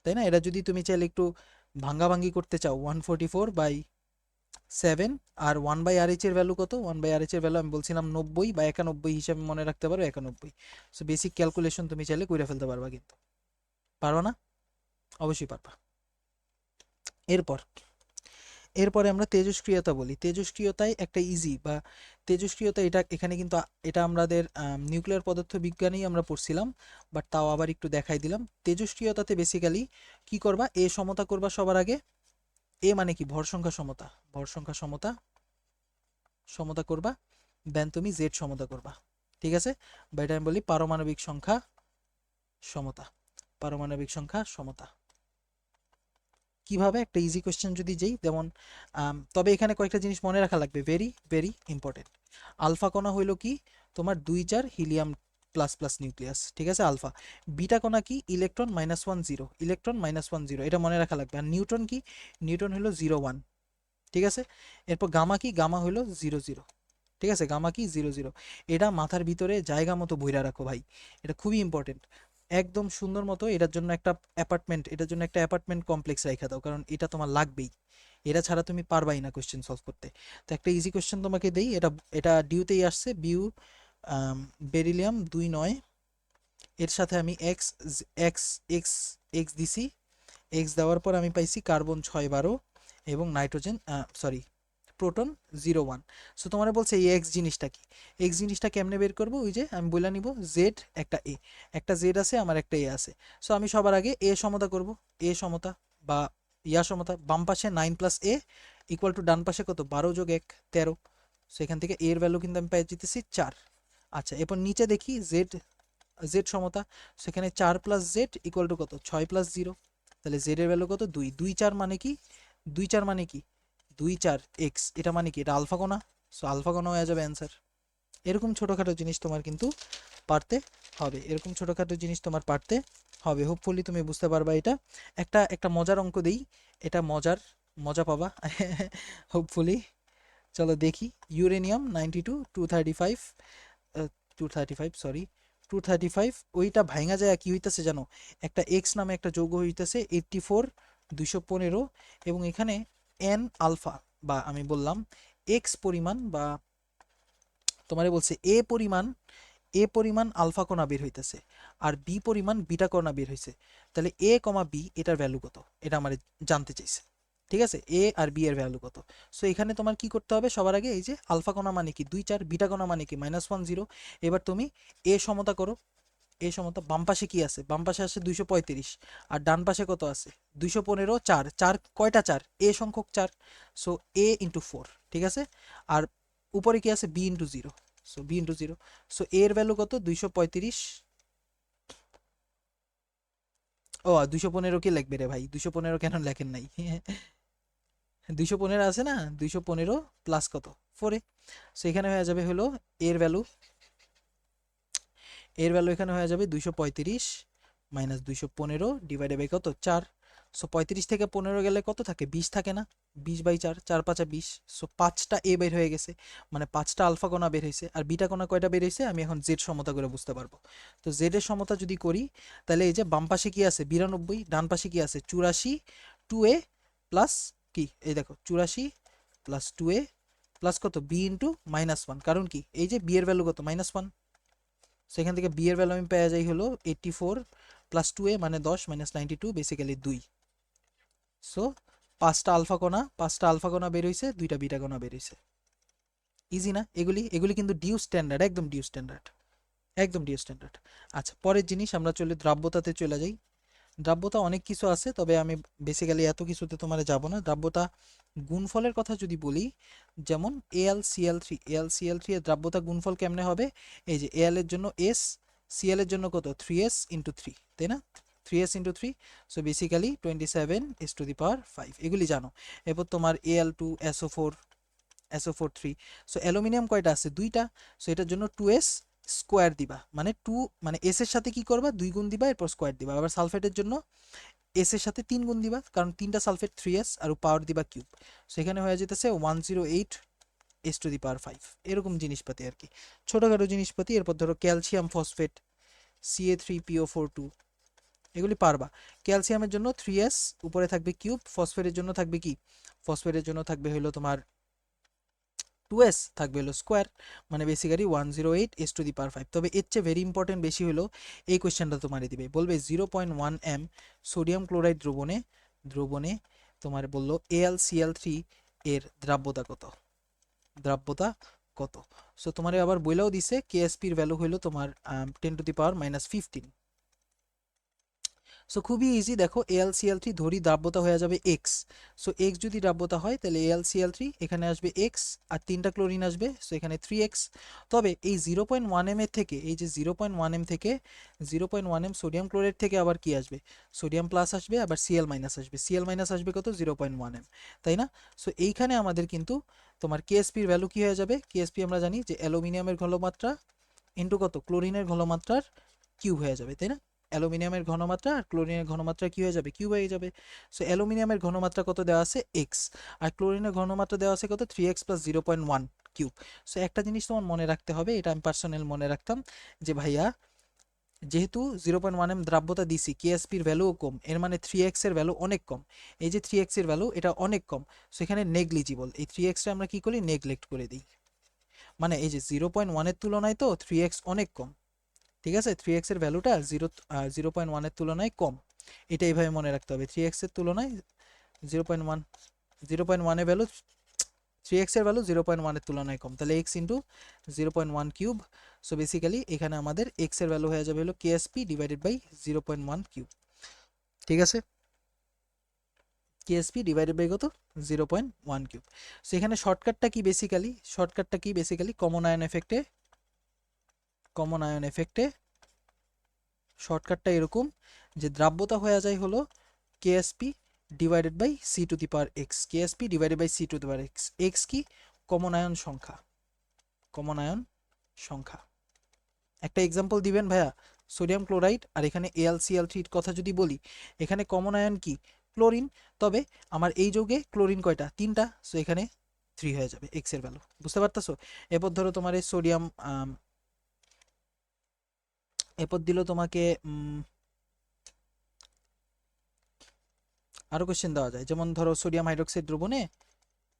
তাই না? এটা যদি তুমি চাইলে একটু ভাঙ্গাভাঙ্গি করতে চাও, 144/7, আর 1/RH এর ভ্যালু কত, 1/RH এর ভ্যালু আমি বলছিলাম 90 বা 91 হিসাবে মনে রাখতে পারো 91। সো বেসিক ক্যালকুলেশন তুমি চাইলে করে ফেলতে পারবা, কিন্তু পারবা না? অবশ্যই পারবা। এরপর এরপরে আমরা তেজস্ক্রিয়তা বলি। তেজস্ক্রিয়তায় একটা ইজি বা তেজস্ক্রিয়তা, এটা এখানে কিন্তু এটা আমাদের নিউক্লিয়ার পদার্থ বিজ্ঞানেই আমরা পড়ছিলাম, বাট তাও আবার একটু দেখাই দিলাম। তেজস্ক্রিয়তাতে বেসিক্যালি কি করবা, এ সমতা করবা সবার আগে। এ মানে কি ভর সংখ্যা সমতা, ভর সংখ্যা সমতা সমতা করবা, দেন তুমি জেড সমতা করবা। ঠিক আছে, বা এটা আমি বলি পারমাণবিক সংখ্যা সমতা, পারমাণবিক সংখ্যা সমতা। কিভাবে, একটা ইজি কোয়েশ্চেন যদি যেই, যেমন তবে এখানে কয়েকটা জিনিস মনে রাখা লাগবে, ভেরি ভেরি ইম্পর্টেন্ট। আলফা কণা হইল কি তোমার 2 4 হিলিয়াম প্লাস প্লাস নিউক্লিয়াস, ঠিক আছে আলফা। বিটা কণা কি ইলেকট্রন -1 0, ইলেকট্রন -1 0, এটা মনে রাখা লাগবে। আর নিউট্রন কি, নিউট্রন হলো 0 1, ঠিক আছে। এরপর গামা কি, গামা হলো 0 0, ঠিক আছে, গামা কি 0 0। এটা মাথার ভিতরে জায়গা মতো বইরা রাখো ভাই, এটা খুবই ইম্পর্টেন্ট। একদম সুন্দর মতো এটার জন্য একটা অ্যাপার্টমেন্ট, এটার জন্য একটা অ্যাপার্টমেন্ট কমপ্লেক্স রাখা দাও, কারণ এটা তোমার লাগবেই, এটা ছাড়া তুমি পারবাই না কোশ্চেন সলভ করতে। তো একটা ইজি কোশ্চেন তোমাকে দেই, এটা এটা ডিউতেই আসছে, বিউ বেরিলিয়াম 2 9, এর সাথে আমি এক্স এক্স এক্স এক্স দিছি, এক্স দেওয়ার পর আমি পাইছি কার্বন 6 12 এবং নাইট্রোজেন সরি প্রোটন 0 1। সো তোমার বলছে এই এক্স জিনিসটা কি, এক্স জিনিসটা কেমনে বের করবো, ওই যে আমি বলে নিব জেড একটা এ, একটা জেড আছে আমার একটা এ আছে। সো আমি সবার আগে এ সমতা করব, এ সমতা বা ইয়া সমতা, বাম পাশে 9 + এ ইকুয়াল টু ডান পাশে কত 12 + 1 13। সো এখান থেকে এর ভ্যালু কিন্তু আমি পেয়ে যেতেছি 4। আচ্ছা এরপর নিচে দেখি জেড, জেড সমতা, সেখানে 4 + জেড ইকুয়াল টু কত 6 + 0, তাহলে জেড এর ভ্যালু কত 2 2 4 মানে কি, 2 4 মানে কি 2 4 এক্স, এটা মানে কি এটা আলফা কোণা। সো আলফা কোণা হয়ে যাবে অ্যান্সার। এরকম ছোটোখাটো জিনিস তোমার কিন্তু পারতে হবে, এরকম ছোটোখাটো জিনিস তোমার পারতে হবে। হোপফুলি তুমি বুঝতে পারবা এটা। একটা একটা মজার অঙ্ক দেই, এটা মজার, মজা পাবা হোপফুলি। চলো দেখি, ইউরেনিয়াম 92 235 235 সরি 235, ওইটা ভাঙা যায় কি হইতেছে জানো, একটা এক্স নামে একটা যৌগ হইতেছে 84 215, এবং এখানে এন আলফা, বা আমি বললাম এক্স পরিমাণ, বা তোমারে বলছে এ পরিমাণ, এ পরিমাণ আলফা কণা বের হইতেছে আর বি পরিমাণ বিটা কণা বের হইছে, তাহলে এ কমা বি এটার ভ্যালু কত এটা আমার জানতে চাইছে। ঠিক আছে, এ আর বি এর ভ্যালু কত। সো এখানে তোমার কি করতে হবে, সবার আগে এই যে আলফা কণা মানে কি 2 4, বিটা কণা মানে কি -1 0। এবার তুমি এ সমতা করো, এ সমতা বাম পাশে কি আছে, বাম পাশে আছে 235 আর ডান পাশে কত আছে 215, 4 4 কয়টা 4, এ সংখ্যক 4, সো এ ইন্টু 4। ঠিক আছে, আর উপরে কি আছে B into 0, so B into 0। So এর ভ্যালু কত 235, ও 215 কি লিখবে রে ভাই, 215 কেন লেখেন নাই 215 আছে না, 215 প্লাস কত 4 এ, সো এখানে হয়ে যাবে হলো এর ভ্যালু, এর ভ্যালু এখানে হয়ে যাবে 235 মাইনাস 215 ডিভাইডেড বাই কত 4। সো 35 থেকে 15 গেলে কত থাকে 20 থাকে না, 20 বাই 4, 4 5 20। সো 5টা এ বের হয়ে গেছে, মানে 5টা আলফা কণা বের হয়েছে। আর বিটা কণা কয়টা বের হয়েছে আমি এখন জেড সমতা করে বুঝতে পারবো। তো জেড এর সমতা যদি করি তাহলে এই যে বাম পাশে কি আছে 92, ডান পাশে কি আছে 84, 2a প্লাস কি এই দেখো 84 প্লাস 2a প্লাস কত বি ইন্টু -1, কারণ কি এই যে বি এর ভ্যালু কত -1, সেখান থেকে বি এর ভ্যালু আমি পেয়ে যাই হলো 84 প্লাস 2a মানে 10 মাইনাস 92 বেসিক্যালি 2। সো 5টা আলফা কণা বের হইছে, 2টা বিটা কণা বের হইছে। ইজি না এগুলি, এগুলি কিন্তু ডিউ স্ট্যান্ডার্ড, একদম ডিউ স্ট্যান্ডার্ড, একদম ডিউ স্ট্যান্ডার্ড। আচ্ছা পরের জিনিস আমরা দ্রাব্যতাতে চলে যাই। দ্রাব্যতা অনেক কিছু আছে, তবে আমি বেসিক্যালি এত কিছুতে তোমার যাব না। দ্রাব্যতা গুণফলের কথা যদি বলি, যেমন AlCl3, AlCl3 এর দ্রাব্যতা গুণফল কেমনে হবে, এই যে Al এর জন্য s, Cl এর জন্য কত 3s ইন্টু 3, তাই না, 3s into 3, so basically 27 s⁵ এগুলি জানো। এরপর তোমার Al2SO4, SO4 3, সো অ্যালুমিনিয়াম কয়টা আছে 2টা, সো এটার জন্য 2s স্কোয়ার দিবা, মানে 2 মানে s এর সাথে কি করবা 2 গুণ দিবা এরপর স্কোয়ার দিবা। আবার সালফেটের জন্য s এর সাথে 3 গুণ দিবা, কারণ 3টা সালফেট 3s আর পাওয়ার দিবা কিউব, সো এখানে হয়ে যেতেছে 108 s⁵, এরকম জিনিসপাতি আর কি, ছোটখাটো জিনিসপাতি। এরপর ধরো ক্যালসিয়াম ফসফেট Ca3PO42, এগুলি পারবা। ক্যালসিয়ামের জন্য 3s উপরে থাকবে কিউব, ফসফেটের জন্য থাকবে কি, ফসফেটের জন্য থাকবে হলো তোমার 2s থাকবে হলো স্কোয়ার, মানে বেসিক্যালি 108 s⁵। তবে এর চেয়ে ভেরি ইম্পর্টেন্ট বেশি হলো এই কোয়েশ্চেনটা তোমারে দিবে, বলবে 0.1 m সোডিয়াম ক্লোরাইড দ্রবণে দ্রবণে তোমার বললো AlCl3 এর দ্রাব্যতা কত, দ্রাব্যতা কত। সো তোমারে আবার বইলাও দিছে KSP এর ভ্যালু হলো তোমার 10⁻⁻15। সো খুবই ইজি, দেখো AlCl3 ধরি দ্রাব্যতা হয়ে যাবে x, সো x যদি দ্রাব্যতা হয় তাহলে AlCl3 এখানে আসবে x আর 3টা ক্লোরিন আসবে, সো এখানে 3x। তবে এই 0.1 m এর থেকে, এই যে 0.1 m থেকে 0.1 m সোডিয়াম ক্লোরাইড থেকে আবার কি আসবে, সোডিয়াম প্লাস আসবে, আবার Cl মাইনাস আসবে, Cl মাইনাস আসবে কত 0.1 m, তাই না। সো এইখানে আমাদের কিন্তু তোমার KSP এর ভ্যালু কি হয়ে যাবে, KSP আমরা জানি যে অ্যালুমিনিয়ামের ঘনমাত্রা ইন্টু কত ক্লোরিনের ঘনমাত্রার কিউব হয়ে যাবে, তাই না। অ্যালুমিনিয়ামের ঘনমাত্রা আর ক্লোরিনের ঘনমাত্রা কি হয়ে যাবে, কিউব হয়ে যাবে। সো অ্যালুমিনিয়ামের ঘনমাত্রা কত দেওয়া আছে x, আর ক্লোরিনের ঘনমাত্রা দেওয়া আছে কত 3x প্লাস 0.1 কিউব। সো একটা জিনিস তোমার মনে রাখতে হবে, এটা আমি পার্সোনাল মনে রাখতাম, যে ভাইয়া যেহেতু 0.1 m দ্রাব্যতা দিছি, KSP এর ভ্যালুও কম, এর মানে 3x এর ভ্যালু অনেক কম। এই যে 3x এর ভ্যালু এটা অনেক কম, সো এখানে নেগলিজিবল, এই 3x টা আমরা কি করি নেগলেক্ট করে দিই, মানে এই যে 0.1 এর তুলনায় তো 3x অনেক কম, ঠিক আছে, 3x এর ভ্যালুটা 0.1 এর তুলনায় কম, এটা এইভাবে মনে রাখতে হবে। 3x এর তুলনায় 0.1, 0.1 এর ভ্যালু 3x এর ভ্যালু 0.1 এর তুলনায় কম, তাহলে x into 0.1 cube. So basically এখানে আমাদের x এর ভ্যালু হয়ে যাবে হলো KSP ডিভাইডেড বাই 0.1 কিউব, ঠিক আছে, KSP ডিভাইডেড বাই কত 0.1 কিউব। সো এখানে শর্টকাটটা কি বেসিক্যালি কমন আয়ন এফেক্টে শর্টকাটটা এরকম, যে দ্রাব্যতা হয়ে যায় হলো KSP divided by c⁴x, KSP divided by c⁴x, x কি কমন আয়ন সংখ্যা। একটা এক্সাম্পল দিবেন ভাইয়া, সোডিয়াম ক্লোরাইড আর এখানে AlCl3 এর কথা যদি বলি, এখানে কমন আয়ন কি ক্লোরিন, তবে আমার এই যৌগে ক্লোরিন কয়টা 3টা, সো এখানে 3 হয়ে যাবে x এর ভ্যালু, বুঝতে পারতেছো। এরপর ধরো তোমার এই সোডিয়াম, এরপর দিল তোমাকে আরো কোশ্চেন দেওয়া যায়, যেমন ধরো সোডিয়াম হাইড্রোক্সাইড দ্রবণে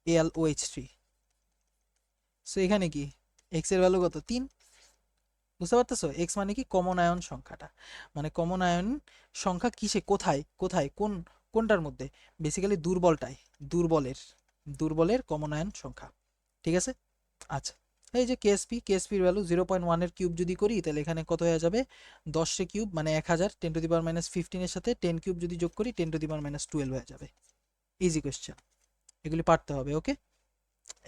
AlOH3, সো এখানে কি x এর ভ্যালু কত 3, বুঝতে পারতেছো? এক্স মানে কি কমন আয়ন সংখ্যাটা, মানে কমন আয়ন সংখ্যা কিসে, কোথায় কোথায় কোনটার মধ্যে, বেসিক্যালি দুর্বলটায়, দুর্বলের দুর্বলের কমন আয়ন সংখ্যা। ঠিক আছে? আচ্ছা, এই যে কেএসপির ভ্যালু 0.1 এর কিউব যদি করি তাহলে এখানে কত হয়ে যাবে, 10 কিউব মানে 1000, 10⁻15 এর সাথে 10 কিউব যদি যোগ করি 10⁻12 হয়ে যাবে। ইজি কোয়েশ্চেন, এগুলি পারতে হবে। ওকে,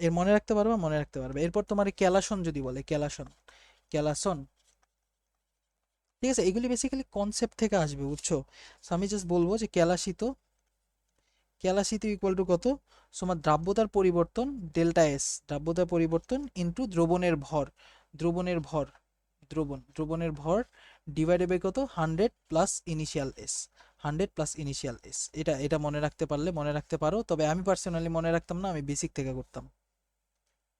এর মনে রাখতে পারবা, মনে রাখতে পারবে। এরপর তোমার ক্যালাসন যদি বলে, ক্যালাসন, ঠিক আছে, এগুলি বেসিক্যালি কনসেপ্ট থেকে আসবে, বুঝছো? সো আমি জাস্ট বলবো যে ক্যালাসিত ইকুয়াল টু কত, তোমার দ্রাব্যতার পরিবর্তন ডেল্টা এস, দ্রাব্যতার পরিবর্তন ইনটু দ্রবণের ভর, দ্রবণের ভর, দ্রবণের ভর ডিভাইডেড বাই কত, 100 plus initial S, 100 plus initial S. এটা এটা মনে রাখতে পারলে মনে রাখতে পারো, তবে আমি পার্সোনালি মনে রাখতাম না, আমি বেসিক থেকে করতাম।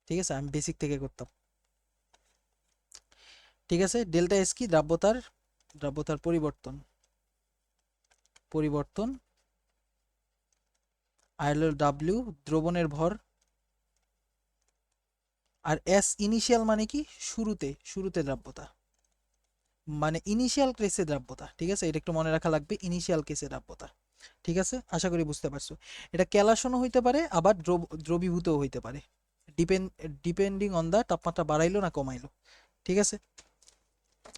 ঠিক আছে, আমি বেসিক থেকে করতাম। ঠিক আছে, ডেল্টা এস কি, দ্রাব্যতার পরিবর্তন, পরিবর্তন, আর হলো ডাব্লিউ দ্রবণের ভর, আর এস ইনিশিয়াল মানে কি, শুরুতে দ্রাব্যতা, মানে ইনিশিয়াল কেসে দ্রাব্যতা। ঠিক আছে, এটা একটু মনে রাখা লাগবে, ইনিশিয়াল কেসে দ্রাব্যতা। ঠিক আছে, আশা করি বুঝতে পারছো। এটা ক্যালাসনও হইতে পারে, আবার দ্রবীভূতও হইতে পারে, ডিপেন্ডিং অন দা তাপমাত্রা বাড়াইলো না কমাইলো। ঠিক আছে,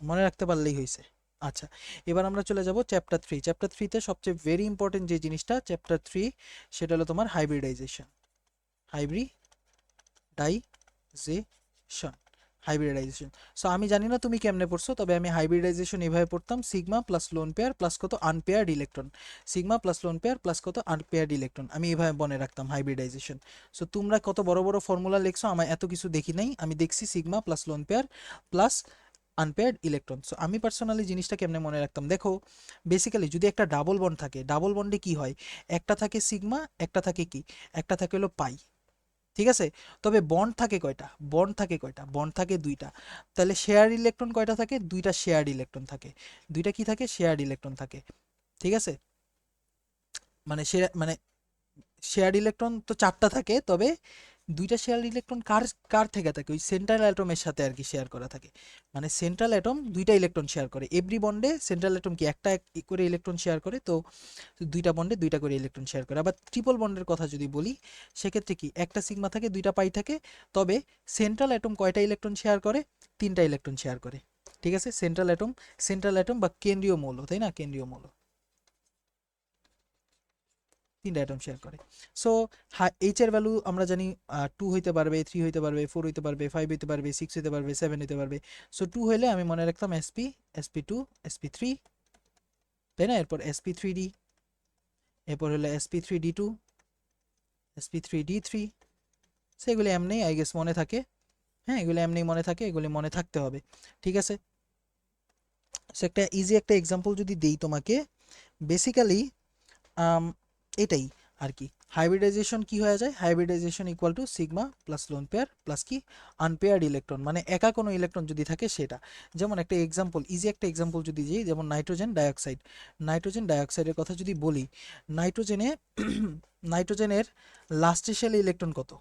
মনে রাখতে পারলেই হয়েছে। আচ্ছা, এবার আমরা চলে যাব চ্যাপ্টার 3। চ্যাপ্টার 3তে সবচেয়ে ভেরি ইম্পর্টেন্ট যে জিনিসটা, চ্যাপ্টার 3, সেটা হলো তোমার হাইব্রিডাইজেশন, হাইব্রিডাইজেশন, হাইব্রিডাইজেশন। সো আমি জানি না তুমি কেমনে পড়ছো, তবে আমি হাইব্রিডাইজেশন এভাবে পড়তাম, sigma plus lone pair plus কত, unpaired electron, sigma plus lone pair plus কত, আনপেয়ার্ড ইলেকট্রন, আমি এভাবে মনে রাখতাম হাইব্রিডাইজেশন। সো তোমরা কত বড় বড় ফর্মুলা লিখছো, আমার এত কিছু দেখি নাই, আমি দেখছি sigma plus lone pair plus unpaired electron. So আমি পার্সোনালি জিনিসটা কেমনে মনে রাখতাম, দেখো বেসিক্যালি যদি একটা ডাবল বন্ড থাকে, ডাবল বন্ডে কি হয়, একটা থাকে সিগমা, একটা থাকে কি, একটা থাকে হলো পাই। ঠিক আছে, তবে বন্ড থাকে কয়টা, বন্ড থাকে দুইটা। তাহলে শেয়ার ইলেকট্রন কয়টা থাকে, দুইটা শেয়ার ইলেকট্রন থাকে, দুইটা কি থাকে, শেয়ার ইলেকট্রন থাকে। ঠিক আছে, মানে মানে শেয়ার ইলেকট্রন তো চারটা থাকে, তবে দুইটা শেয়ার ইলেকট্রন কার কার থেকে থাকে, ওই সেন্ট্রাল অ্যাটমের সাথে আর কি শেয়ার করা থাকে। মানে সেন্ট্রাল অ্যাটম দুইটা ইলেকট্রন শেয়ার করে, এভরি বন্ডে সেন্ট্রাল অ্যাটম কি একটা করে ইলেকট্রন শেয়ার করে, তো দুইটা বন্ডে দুইটা করে ইলেকট্রন শেয়ার করে। আবার ট্রিপল বন্ডের কথা যদি বলি, সেক্ষেত্রে কি একটা সিগমা থাকে, দুইটা পাই থাকে, তবে সেন্ট্রাল অ্যাটম কয়টা ইলেকট্রন শেয়ার করে, তিনটা ইলেকট্রন শেয়ার করে। ঠিক আছে, সেন্ট্রাল অ্যাটম বা কেন্দ্রীয় মৌল, তাই না, কেন্দ্রীয় মৌল তিনটা অ্যাটম শেয়ার করে। সো এইচ এর ভ্যালু আমরা জানি 2 হইতে পারবে, 3 হইতে পারবে, 4 হইতে পারবে, 5 হইতে পারবে, 6 হইতে পারবে, 7 হইতে পারবে। সো 2 হইলে আমি মনে রাখতাম sp2, sp3, তাই না, এরপর sp3d, এরপর হলো sp3d2, sp3d3। সেগুলি এমনি আই গেস মনে থাকে, হ্যাঁ এগুলি এমনি মনে থাকে, এগুলি মনে থাকতে হবে। ঠিক আছে, সো একটা ইজি একটা এক্সাম্পল যদি দেই তোমাকে, বেসিক্যালি এটাই আর কি, হাইব্রিডাইজেশন কি হয়ে যায়, hybridization equal to sigma plus lone pair plus কি, আনপেয়ার্ড ইলেকট্রন, মানে একা কোনো ইলেকট্রন যদি থাকে সেটা। যেমন একটা এক্সাম্পল, ইজি একটা এক্সাম্পল যদি দিই, যেমন নাইট্রোজেন ডাইঅক্সাইডের কথা যদি বলি, নাইট্রোজেনে নাইট্রোজেনের লাস্ট শেলে ইলেকট্রন কত,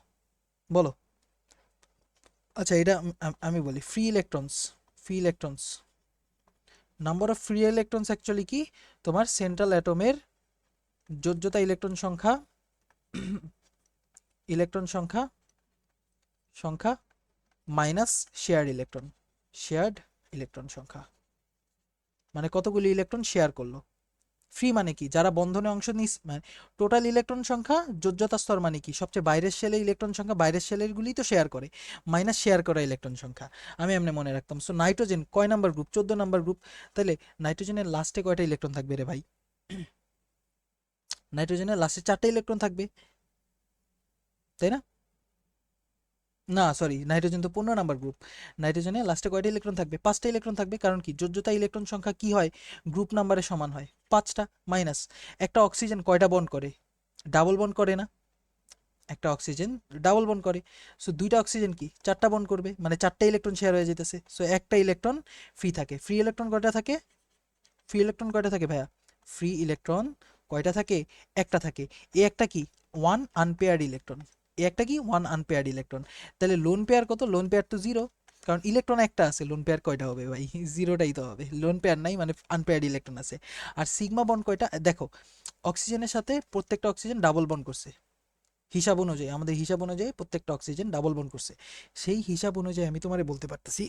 বলো? আচ্ছা, এটা আমি বলি, free electrons, number of free electrons actually কি, তোমার সেন্ট্রাল অ্যাটমের যোজ্যতা ইলেকট্রন সংখ্যা, ইলেকট্রন সংখ্যা সংখ্যা মাইনাস শেয়ার্ড ইলেকট্রন সংখ্যা, মানে কতগুলি ইলেকট্রন শেয়ার করলো। ফ্রি মানে কি, যারা বন্ধনে অংশ নিস, মানে টোটাল ইলেকট্রন সংখ্যা, যোজ্যতা স্তর মানে কি, সবচেয়ে বাইরের শেলে ইলেকট্রন সংখ্যা, বাইরের শেলের গুলি তো শেয়ার করে, মাইনাস শেয়ার করা ইলেকট্রন সংখ্যা। আমি এমনি মনে রাখতাম। সো নাইট্রোজেন কয় নাম্বার গ্রুপ, 14 নাম্বার গ্রুপ। তাহলে নাইট্রোজেনের লাস্টে কয়টা ইলেকট্রন থাকবে রে ভাই, নাইট্রোজেনের লাস্টে 4টা ইলেকট্রন থাকবে, তাই না? না সরি, নাইট্রোজেন তো 15 নাম্বার গ্রুপ, নাইট্রোজেনে লাস্টে কয়টা ইলেকট্রন থাকবে, 5টা ইলেকট্রন থাকবে। কারণ কি, যোজ্যতা ইলেকট্রন সংখ্যা কি হয়, গ্রুপ নাম্বারের সমান হয়, 5টা। মাইনাস একটা অক্সিজেন কয়টা বন্ড করে, ডাবল বন্ড করে না, একটা অক্সিজেন ডাবল বন্ড করে। সো দুইটা অক্সিজেন কি 4টা বন্ড করবে, মানে 4টা ইলেকট্রন শেয়ার হয়ে যেতেছে। সো একটা ইলেকট্রন ফ্রি থাকে। ফ্রি ইলেকট্রন কয়টা থাকে, ভাইয়া, ফ্রি ইলেকট্রন কয়টা থাকে, একটা থাকে। এ একটা কি, ওয়ান আনপেয়ার্ড ইলেকট্রন, তাহলে লোন পেয়ার কত, লোন পেয়ার তো 0। কারণ ইলেকট্রন একটা আছে, লোন পেয়ার কয়টা হবে ভাই? জিরোটাই তো হবে, লোন পেয়ার নাই মানে আনপেয়ার্ড ইলেকট্রন আছে। আর সিগমা বন্ড কয়টা দেখো, অক্সিজেনের সাথে প্রত্যেকটা অক্সিজেন ডাবল বন্ড করছে হিসাব অনুযায়ী, আমাদের হিসাব অনুযায়ী প্রত্যেকটা অক্সিজেন ডাবল বন্ড করছে। সেই হিসাব অনুযায়ী আমি তোমারে বলতে পারতেছি,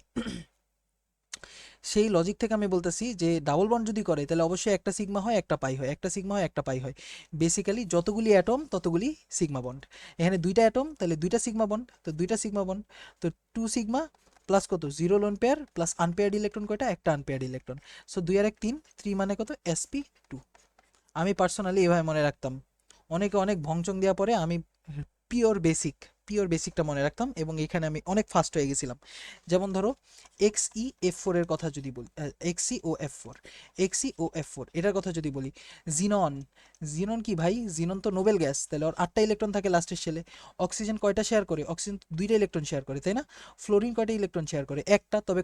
সেই লজিক থেকে আমি বলতেছি যে ডাবল বন্ড যদি করে তাহলে অবশ্যই একটা সিগমা হয় একটা পাই হয়, একটা সিগমা হয় একটা পাই হয়। বেসিক্যালি যতগুলি অ্যাটম ততগুলি সিগমা বন্ড। এখানে দুইটা অ্যাটম তাহলে দুইটা সিগমা বন্ড, তো দুইটা সিগমা বন্ড, তো টু সিগমা প্লাস কত zero loan pair plus unpaired electron কয়টা, একটা আনপেয়ার্ড ইলেকট্রন। সো দুই আর এক তিন, থ্রি মানে কত sp2। আমি পার্সোনালি এভাবে মনে রাখতাম, অনেকে অনেক ভংচং দেওয়া পরে আমি পিওর বেসিক, পিওর বেসিকটা মনে রাখতাম এবং এখানে আমি অনেক ফাস্ট হয়ে গেছিলাম। যেমন ধরো XeF4 এর কথা যদি বলি, XeO XeO এটার কথা যদি বলি, জিনন, জিনন কি ভাই, জিনন তো নোবেল গ্যাস, তাহলে ওর 8টা ইলেকট্রন থাকে লাস্টের শেলে। অক্সিজেন কয়টা শেয়ার করে, অক্সিজেন দুইটা ইলেকট্রন শেয়ার করে তাই না। ফ্লোরিন কয়টা ইলেকট্রন শেয়ার করে, একটা, তবে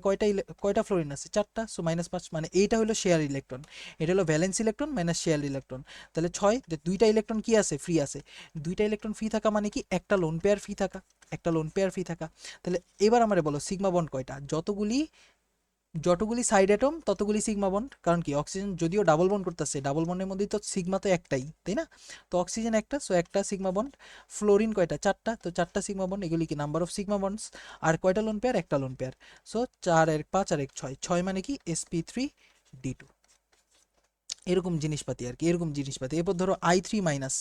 কয়টা ফ্লোরিন আছে, 4টা, সো -5, মানে এইটা হলো শেয়ার ইলেকট্রন, এটা হলো valence electron minus share electron. তাহলে 6, দুইটা ইলেকট্রন কি আছে, ফ্রি আছে। দুইটা ইলেকট্রন ফ্রি থাকা মানে কি, একটা লোন পেয়ার ফ্রি থাকা, একটা লোন পেয়ার ফ্রি থাকা। তাহলে এবার আমারে বলো সিগমা বন্ড কয়টা, যতগুলি সাইড অ্যাটম ততগুলি সিগমা বন্ড। কারণ কি অক্সিজেন যদিও ডাবল বন্ড করতেছে, ডাবল বন্ডের মধ্যেই তো সিগমা তো একটাই তাই না। তো অক্সিজেন একটা, সো একটা সিগমা বন্ড। ফ্লোরিন কয়টা, 4টা, তো 4টা সিগমা বন্ড, এগুলি কি নাম্বার অফ সিগমা বন্ডস। আর কয়টা লোন পেয়ার, একটা লোন পেয়ার। সো 4 আর 5 আর 1 6, 6 মানে কি sp3d2। এরকম জিনিসপাতি আর কি, এরকম জিনিসপাতি। এরপর ধরো I3 মাইনাস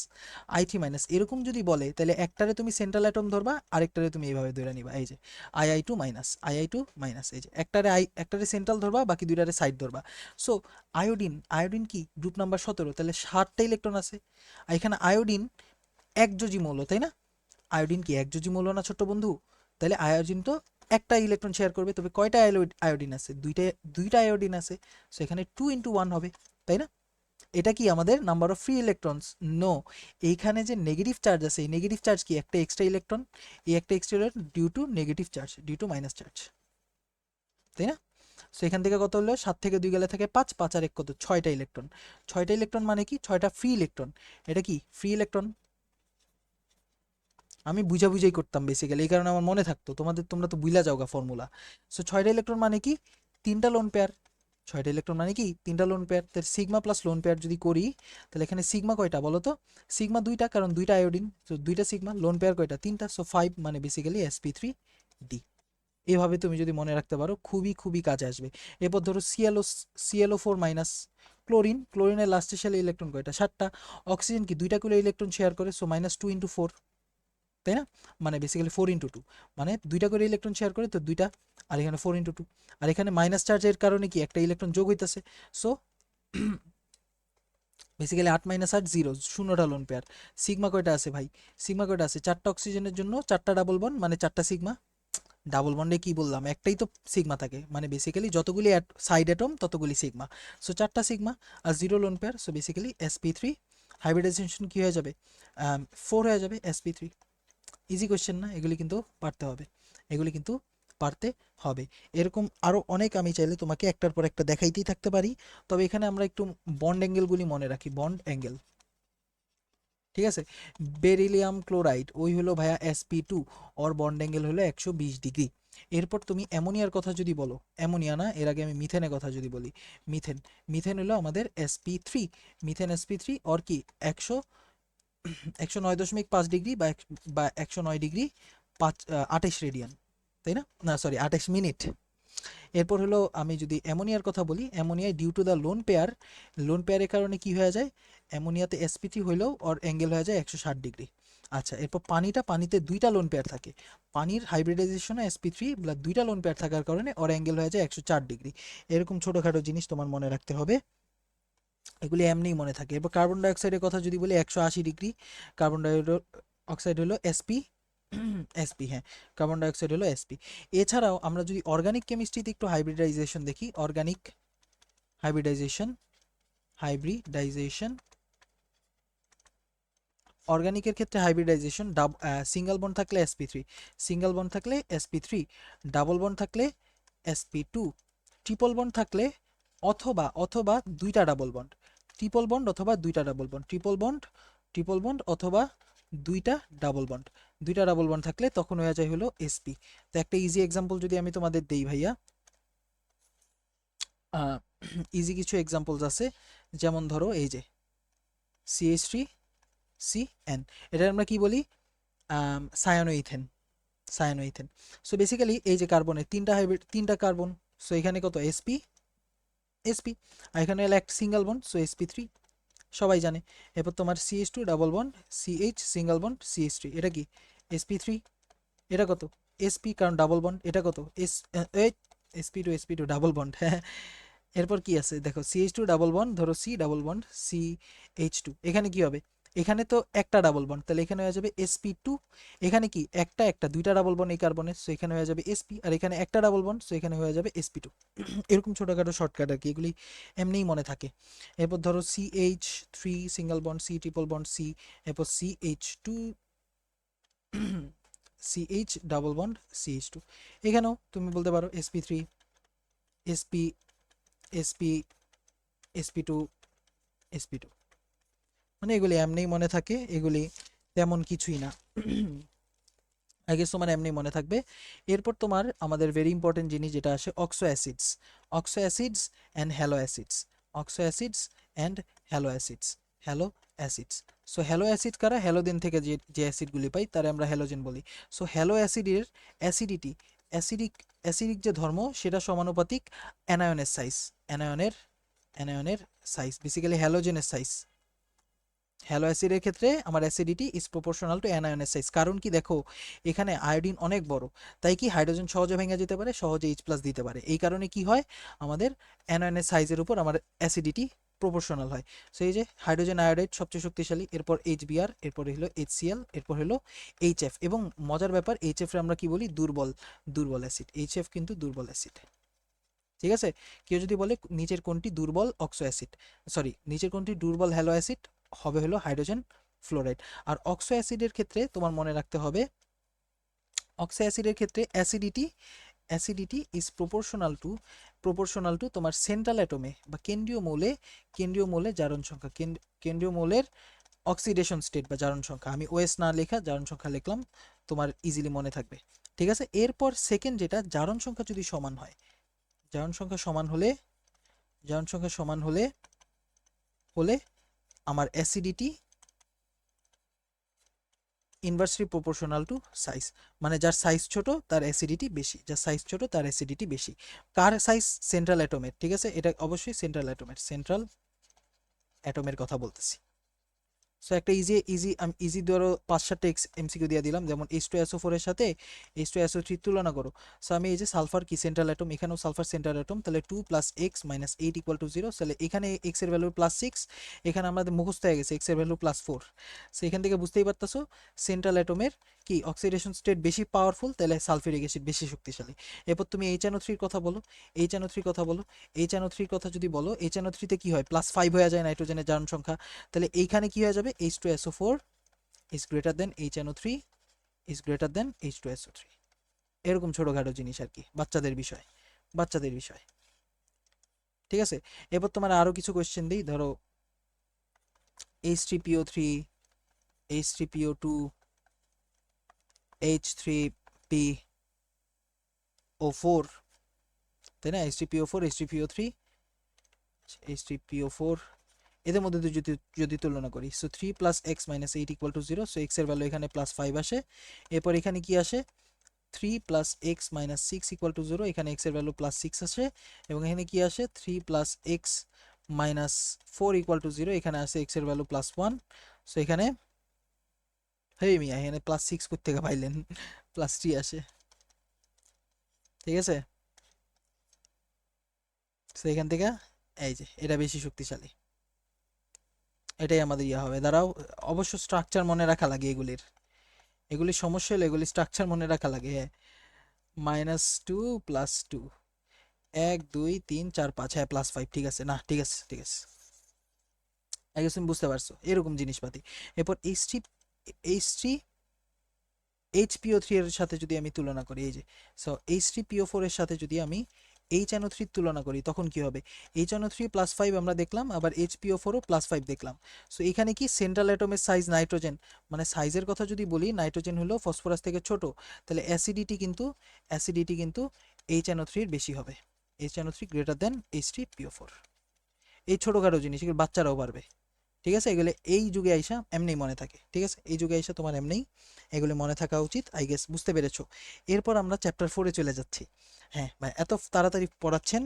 এরকম যদি বলে তাহলে একটারে তুমি সেন্ট্রাল অ্যাটম ধরবা, আরেকটারে তুমি এইভাবে ধরে নিবা, এই যে Ai2 মাইনাস, এই যে একটারে সেন্ট্রাল ধরবা, বাকি দুইটারে সাইড ধরবা। সো আয়োডিন কি গ্রুপ নাম্বার 17, তাহলে 7টা ইলেকট্রন আছে। আর এখানে আয়োডিন একযোজি মৌল তাই না, আয়োডিন কি একযোজি মৌল না ছোট্ট বন্ধু, তাহলে আয়োডিন তো একটা ইলেকট্রন শেয়ার করবে, তবে কয়টা আয়োডিন আছে, দুইটা আয়োডিন আছে। সো এখানে 2 × 1 হবে তাই না। এটা কি আমাদের number of free electrons, no, এইখানে যে নেগেটিভ চার্জ আছে, এই নেগেটিভ চার্জ কি একটা এক্সট্রা ইলেকট্রন, এই একটা extra electron due to negative charge, due to minus charge তাই না। সো এখান থেকে কত হলো, 7 থেকে 2 গেলে থাকে 5, 5 আর 1 কত, 6টা ইলেকট্রন। 6টা ইলেকট্রন মানে কি 6টা ফ্রি ইলেকট্রন, এটা কি ফ্রি ইলেকট্রন। আমি বুঝাই করতাম বেসিক্যালি, এই কারণে আমার মনে থাকতো, তোমরা তো বুঝলা যাওগা ফর্মুলা। সো 6টা ইলেকট্রন মানে কি 3টা লোন পেয়ার, 6টা ইলেকট্রন মানে কি 3টা লোন পেয়ার। তাহলে সিগমা প্লাস লোন পেয়ার যদি করি, তাহলে এখানে সিগমা কয়টা বলো তো, সিগমা 2টা, কারণ 2টা আয়োডিন, সো 2টা সিগমা, লোন পেয়ার কয়টা 3টা, সো 5 মানে বেসিক্যালি sp3d। এভাবে তুমি যদি মনে রাখতে পারো খুবই খুবই কাজে আসবে। এরপর ধরো ClO4 মাইনাস, ক্লোরিনের লাস্টের শেলে ইলেকট্রন কয়টা, 7টা। অক্সিজেন কি দুইটা করে ইলেকট্রন শেয়ার করে, সো -2 × 4 তাই না, মানে বেসিক্যালি 4 × 2, মানে দুইটা করে ইলেকট্রন শেয়ার করে তো দুইটা, আর এখানে 4 × 2, আর এখানে মাইনাস চার্জের কারণে কি একটা ইলেকট্রন যোগ হইতেছে। সো বেসিক্যালি 8 - 8 0, 0টা লোন পেয়ার। সিগমা কয়টা আছে ভাই, সিগমা কয়টা আছে, 4টা অক্সিজেনের জন্য 4টা ডাবল বন্ড, মানে 4টা সিগমা। ডাবল বন্ডে কি বললাম, একটাই তো সিগমা থাকে, মানে বেসিক্যালি যতগুলি সাইড অ্যাটম ততগুলি সিগমা। সো 4টা সিগমা আর 0 lone pair, so basically sp3 hybridization কি হয়ে যাবে, 4 হয়ে যাবে sp3। ইজি কোয়েশ্চেন না, এগুলি কিন্তু পারতে হবে, এগুলি কিন্তু পারতে হবে। এরকম আরও অনেক আমি চাইলে তোমাকে একটার পর একটা দেখাইতেই থাকতে পারি, তবে এখানে আমরা একটু বন্ড অ্যাঙ্গেলগুলি মনে রাখি, বন্ড অ্যাঙ্গেল ঠিক আছে। বেরিলিয়াম ক্লোরাইড ওই হলো ভাইয়া sp2, ওর বন্ড অ্যাঙ্গেল হলো 120 ডিগ্রি। এরপর তুমি অ্যামোনিয়ার কথা যদি বলো, অ্যামোনিয়া না, এর আগে আমি মিথেনের কথা যদি বলি, মিথেন, মিথেন হলো আমাদের sp3, মিথেন sp3 ওর কি 109.5 ডিগ্রি বা 109 ডিগ্রি 28 রেডিয়ান তাই না, না সরি 28 মিনিট। এরপর হলো আমি যদি অ্যামোনিয়ার কথা বলি, অ্যামোনিয়ায় ডিউ টু দ্য লোন পেয়ারের কারণে কি হয়ে যায়, অ্যামোনিয়াতে sp3 হইলেও ওর অ্যাঙ্গেল হয়ে যায় 160 ডিগ্রি। আচ্ছা, এরপর পানিতে দুইটা লোন পেয়ার থাকে, পানির হাইব্রিডাইজেশনে sp3 দুইটা লোন পেয়ার থাকার কারণে ওর অ্যাঙ্গেল হয়ে যায় 104 ডিগ্রি। এরকম ছোটোখাটো জিনিস তোমার মনে রাখতে হবে, এগুলি এমনিই মনে থাকে। এরপর কার্বন ডাইঅক্সাইডের কথা যদি বলি 180 ডিগ্রি, কার্বন ডাইঅক্সাইড হলো sp হ্যাঁ, কার্বন ডাইঅক্সাইড হলো sp। এছাড়াও আমরা যদি অর্গানিক কেমিস্ট্রিতে একটু হাইব্রিডাইজেশন দেখি, অর্গানিক হাইব্রিডাইজেশন অর্গানিকের ক্ষেত্রে হাইব্রিডাইজেশন সিঙ্গেল বন্ড থাকলে sp3, সিঙ্গেল বন্ড থাকলে sp3, ডাবল বন্ড থাকলে sp2, ট্রিপল বন্ড থাকলে অথবা দুইটা ডাবল বন্ড, ট্রিপল বন্ড অথবা দুইটা ডাবল বন্ড, ট্রিপল বন্ড অথবা দুইটা ডাবল বন্ড, দুইটা ডাবল বন্ড থাকলে তখন হয়ে যায় হলো sp। তো একটা ইজি এক্সাম্পল যদি আমি তোমাদের দেই ভাইয়া, ইজি কিছু এক্সাম্পলস আছে, যেমন ধরো এই যে CH3CN, এটা আমরা কি বলি, সায়ানোইথেন, সায়ানোইথেন। সো বেসিক্যালি এই যে কার্বনের তিনটা হাইব্রিড, তিনটা কার্বন, সো এখানে কত sp, আর এখানে হলো একটা সিঙ্গেল বন্ড, সো sp3 সবাই জানে। এরপর তোমার CH2 double bond, CH single bond, CH3, এটা কি sp3, এটা কত sp, কারণ ডাবল বন্ড, এটা কত sp2 ডাবল বন্ড, হ্যাঁ। এরপর কি আছে দেখো, CH2 ডাবল বন্ড, ধরো C ডাবল বন্ড CH2, এখানে কি হবে, এখানে তো একটা ডাবল বন্ড, তাহলে এখানে হয়ে যাবে sp2, এখানে কি একটা দুইটা ডাবল বন্ড এই কার্বনের, সো এখানে হয়ে যাবে sp, আর এখানে একটা ডাবল বন্ড, সো এখানে হয়ে যাবে sp2। এরকম ছোটখাটো শর্টকাট আর কি, এগুলি এমনিই মনে থাকে। এরপর ধরো CH3 single bond, C triple bond C, এরপর CH2 CH double bond CH2, এখানেও তুমি বলতে পারো sp3 sp sp sp2 sp2, মানে এগুলি এমনিই মনে থাকে, এগুলি তেমন কিছুই না। আই গেস তোমার এমনি মনে থাকবে। এরপর তোমার আমাদের ভেরি ইম্পর্টেন্ট জিনিস যেটা আসে, oxo acids, oxo acids and halo acids, oxo acids and halo acids, halo acids. So halo acid কারা, হ্যালোজেন থেকে যে যে অ্যাসিডগুলি পাই তারা আমরা হ্যালোজেন বলি। সো হ্যালো অ্যাসিডের অ্যাসিডিটি, অ্যাসিডিক অ্যাসিডিক যে ধর্ম সেটা সমানুপাতিক অ্যানায়নের সাইজ, অ্যানায়নের অ্যানায়নের সাইজ, বেসিক্যালি হ্যালোজেনের সাইজ। হ্যালো অ্যাসিডের ক্ষেত্রে আমার অ্যাসিডিটি ইজ প্রপোর্শনাল টু অ্যানায়নের সাইজ, কারণ কি দেখো এখানে আয়োডিন অনেক বড়, তাই কি হাইড্রোজেন সহজে ভেঙে যেতে পারে, সহজে H+ দিতে পারে, এই কারণে কি হয় আমাদের অ্যানায়নের সাইজের উপর আমার অ্যাসিডিটি প্রপোর্শনাল হয়। সো এই যে হাইড্রোজেন আয়োডাইড সবচেয়ে শক্তিশালী, এরপর HBr, এরপরে হলো HCl, এরপর হলো HF, এবং মজার ব্যাপার HF এর আমরা কি বলি, দুর্বল, দুর্বল অ্যাসিড, HF কিন্তু দুর্বল অ্যাসিড। ঠিক আছে, কেউ যদি বলে নিচের কোনটি দুর্বল অক্সো অ্যাসিড, সরি নিচের কোনটি দুর্বল হ্যালো অ্যাসিড, হবে হলো হাইড্রোজেন ফ্লোরাইড। আর অক্সো অ্যাসিডের ক্ষেত্রে তোমার মনে রাখতে হবে, অক্সো অ্যাসিডের ক্ষেত্রে অ্যাসিডিটি ইজ প্রপোর্শনাল টু তোমার সেন্ট্রাল অ্যাটমে বা কেন্দ্রীয় মৌলে জারণ সংখ্যা, কেন্দ্রীয় মৌলের অক্সিডেশন স্টেট বা জারণ সংখ্যা, আমি ওএস না লেখা জারণ সংখ্যা লিখলাম, তোমার ইজিলি মনে থাকবে। ঠিক আছে, এরপর সেকেন্ড যেটা, জারণ সংখ্যা যদি সমান হয়, জারণ সংখ্যা সমান হলে, জারণ সংখ্যা সমান হলে হলে আমার acidity inversely proportional to size, মানে যার সাইজ ছোট তার অ্যাসিডিটি বেশি, যার সাইজ ছোট তার অ্যাসিডিটি বেশি। কার সাইজ, সেন্ট্রাল অ্যাটমের, ঠিক আছে, এটা অবশ্যই সেন্ট্রাল অ্যাটমের, সেন্ট্রাল অ্যাটমের কথা বলতেছি। সো একটা আমি ইজি ধরো 5-7টা এমসিকিউ দিয়ে দিলাম, যেমন H2SO4 এর সাথে H2SO3 তুলনা করো। সো আমি এই যে সালফার কি সেন্ট্রাল অ্যাটম, এখানেও সালফার সেন্ট্রাল অ্যাটম, তাহলে 2 + x - 8 = 0, তাহলে এখানে x এর ভ্যালু +6, এখানে আমাদের মুখস্থ হয়ে গেছে x এর ভ্যালু +4। সো এখান থেকে বুঝতেই পারতেছো সেন্ট্রাল অ্যাটমের কি অক্সিডেশন স্টেট বেশি পাওয়ারফুল, তাহলে সালফিউরিক অ্যাসিড বেশি শক্তিশালী। এরপর তুমি HNO3 কথা বলো, HNO3 কথা বলো, HNO3 কথা যদি বলো, HNO3 তে কি হয়, +5 হয়ে যায় নাইট্রোজেনের জারণ সংখ্যা, তাহলে এইখানে কি হয়ে যাবে, H2SO4 is greater than HNO3 is greater than H2SO3। এরকম ছোটখাটো জিনিস আর কি, বাচ্চাদের বিষয়, বাচ্চাদের বিষয়। ঠিক আছে, এরপর তোমার আরো কিছু কোয়েশ্চেন দিই, ধরো H3PO3, H3PO2, H3PO4, তাই না, H3PO4, H3PO3, H3PO4, এদের মধ্যে যদি যদি তুলনা করি, সো 3 + x - 8 = 0, সো x এর ভ্যালু এখানে +5 আসে। এরপর এখানে কি আসে, 3 + x - 6 = 0, এখানে x এর ভ্যালু +6 আসে, এবং এখানে কি আসে 3 + x - 4 = 0, এখানে আসে x এর ভ্যালু +1। সো এখানে হেই মিয়া, এখানে +6 কোত্থেকে পাইলেন, +3 আসে। ঠিক আছে, সো এখান থেকে এই যে এটা বেশি শক্তিশালী, এটাই আমাদের ইয়ে হবে। দাঁড়াও, অবশ্য স্ট্রাকচার মনে রাখা লাগে এগুলির, এগুলির সমস্যা হলে এগুলি স্ট্রাকচার মনে রাখা লাগে, হ্যাঁ। -2 + 2, 1 2 3 4 5, হ্যাঁ +5, ঠিক আছে, না ঠিক আছে ঠিক আছে, আগে তুমি বুঝতে পারছো এরকম জিনিসপাতি। এরপর H3 HPO3 এর সাথে যদি আমি তুলনা করি, এই যে সো H3PO4 এর সাথে যদি আমি HNO3 তুলনা করি তখন কি হবে, HNO3 +5 আমরা দেখলাম, আবার HPO4ও +5 দেখলাম। সো এখানে কি সেন্ট্রাল অ্যাটমের সাইজ নাইট্রোজেন, মানে সাইজের কথা যদি বলি নাইট্রোজেন হলো ফসফরাস থেকে ছোট, তাহলে অ্যাসিডিটি কিন্তু HNO3 এর বেশি হবে, HNO3 গ্রেটার দেন H3PO4। এই ছোটোখাটো জিনিস এগুলো বাচ্চারাও পারবে, ঠিক আছে, এগুলো এই যুগে আইসা এমনিই মনে থাকে, ঠিক আছে, এই যুগে আইসা তোমার এমনিই এগুলো মনে থাকা উচিত, আই গেস বুঝতে পেরেছো। এরপর আমরা চ্যাপ্টার 4-এ চলে যাচ্ছি। হ্যাঁ ভাই এত তাড়াতাড়ি পড়াচ্ছেন,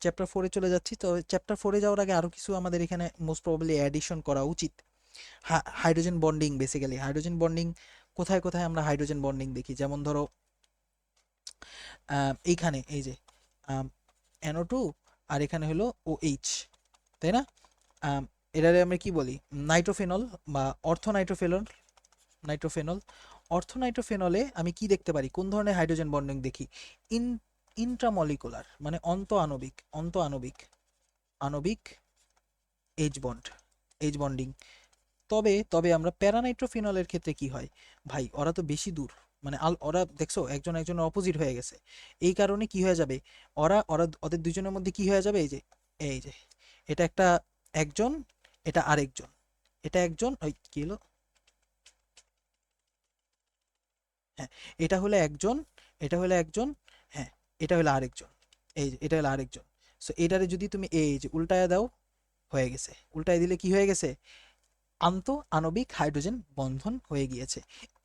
চ্যাপ্টার 4-এ চলে যাচ্ছি। তো চ্যাপ্টার 4-এ যাওয়ার আগে আরও কিছু আমাদের এখানে মোস্ট প্রবাবলি অ্যাডিশন করা উচিত। Hydrogen bonding, basically hydrogen bonding কোথায় কোথায় আমরা হাইড্রোজেন বন্ডিং দেখি, যেমন ধরো এইখানে এই যে NO2 আর এখানে হলো OH, তাই না? এটারে আমরা কি বলি, নাইট্রোফেনল বা নাইট্রোফেনল। অর্থোনাইট্রোফেনলে আমি কি দেখতে পারি, কোন ধরনের হাইড্রোজেন বন্ডিং দেখি, ইন ইন্ট্রামলিকুলার, মানে আণবিক এইচ বন্ডিং। তবে আমরা প্যারানাইট্রোফিনলের ক্ষেত্রে কি হয় ভাই, ওরা তো বেশি দূর, মানে ওরা দেখছো একজন একজনের অপোজিট হয়ে গেছে, এই কারণে কি হয়ে যাবে, ওদের দুজনের মধ্যে কি হয়ে যাবে, এই যে এটা একটা একজন, এটা আরেকজন, এটা একজন, ওই কি হলো, হ্যাঁ এটা হলো একজন, হ্যাঁ এটা হলো আরেকজন, এই যে এটা হলো আরেকজন। সো এটারে যদি তুমি এই যে উল্টায়া দাও, হয়ে গেছে, উল্টায় দিলে কি হয়ে গেছে, আণবিক হাইড্রোজেন বন্ধন হয়ে গিয়েছে,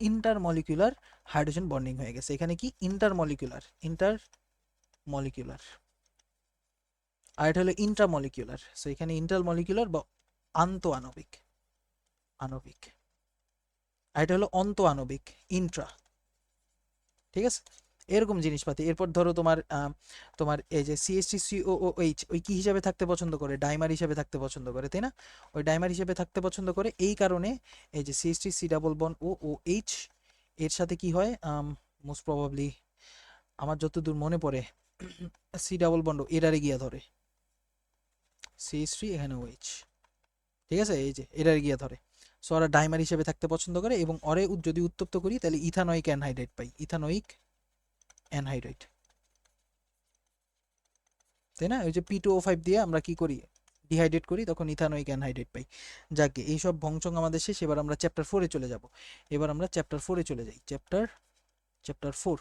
ইন্টারমলিকুলার হাইড্রোজেন বন্ডিং হয়ে গেছে। এখানে কি ইন্টারমলিকুলার, আর এটা হলো ইন্ট্রামলিকুলার। সো এখানে ইন্টারমলিকুলার বা আণবিক, আর এটা হলো আণবিক, ইন্ট্রা, ঠিক আছে, এরকম জিনিসপাতি। এরপর ধরো তোমার এই যে CH3COOH ওই কি হিসাবে থাকতে পছন্দ করে, ডাইমার হিসাবে থাকতে পছন্দ করে, তাই না? ওই ডাইমার হিসেবে থাকতে পছন্দ করে, এই কারণে এই যে CH3C ডাবল বন্ড OOH এর সাথে কি হয়, মোস্ট প্রবাবলি আমার যতদূর মনে পড়ে সি ডাবল বন্ড এরারে গিয়া ধরে, CH3 এখানে OH, ঠিক আছে, এই যে এরারে গিয়া ধরে। সো ওরা ডাইমার হিসেবে থাকতে পছন্দ করে, এবং যদি উত্তপ্ত করি তাহলে ইথানোয়িক অ্যানহাইড্রাইড পাই, তাই না? ওই যে P2O5 দিয়ে আমরা কি করি, ডিহাইড্রেট করি, তখন ইথানোয়িক অ্যানহাইড্রেট পাই। যাকে এইসব ভংচং আমাদের শেষ, এবার আমরা চ্যাপ্টার 4-এ চলে যাব। এবার আমরা চ্যাপ্টার 4-এ চলে যাই, চ্যাপ্টার 4।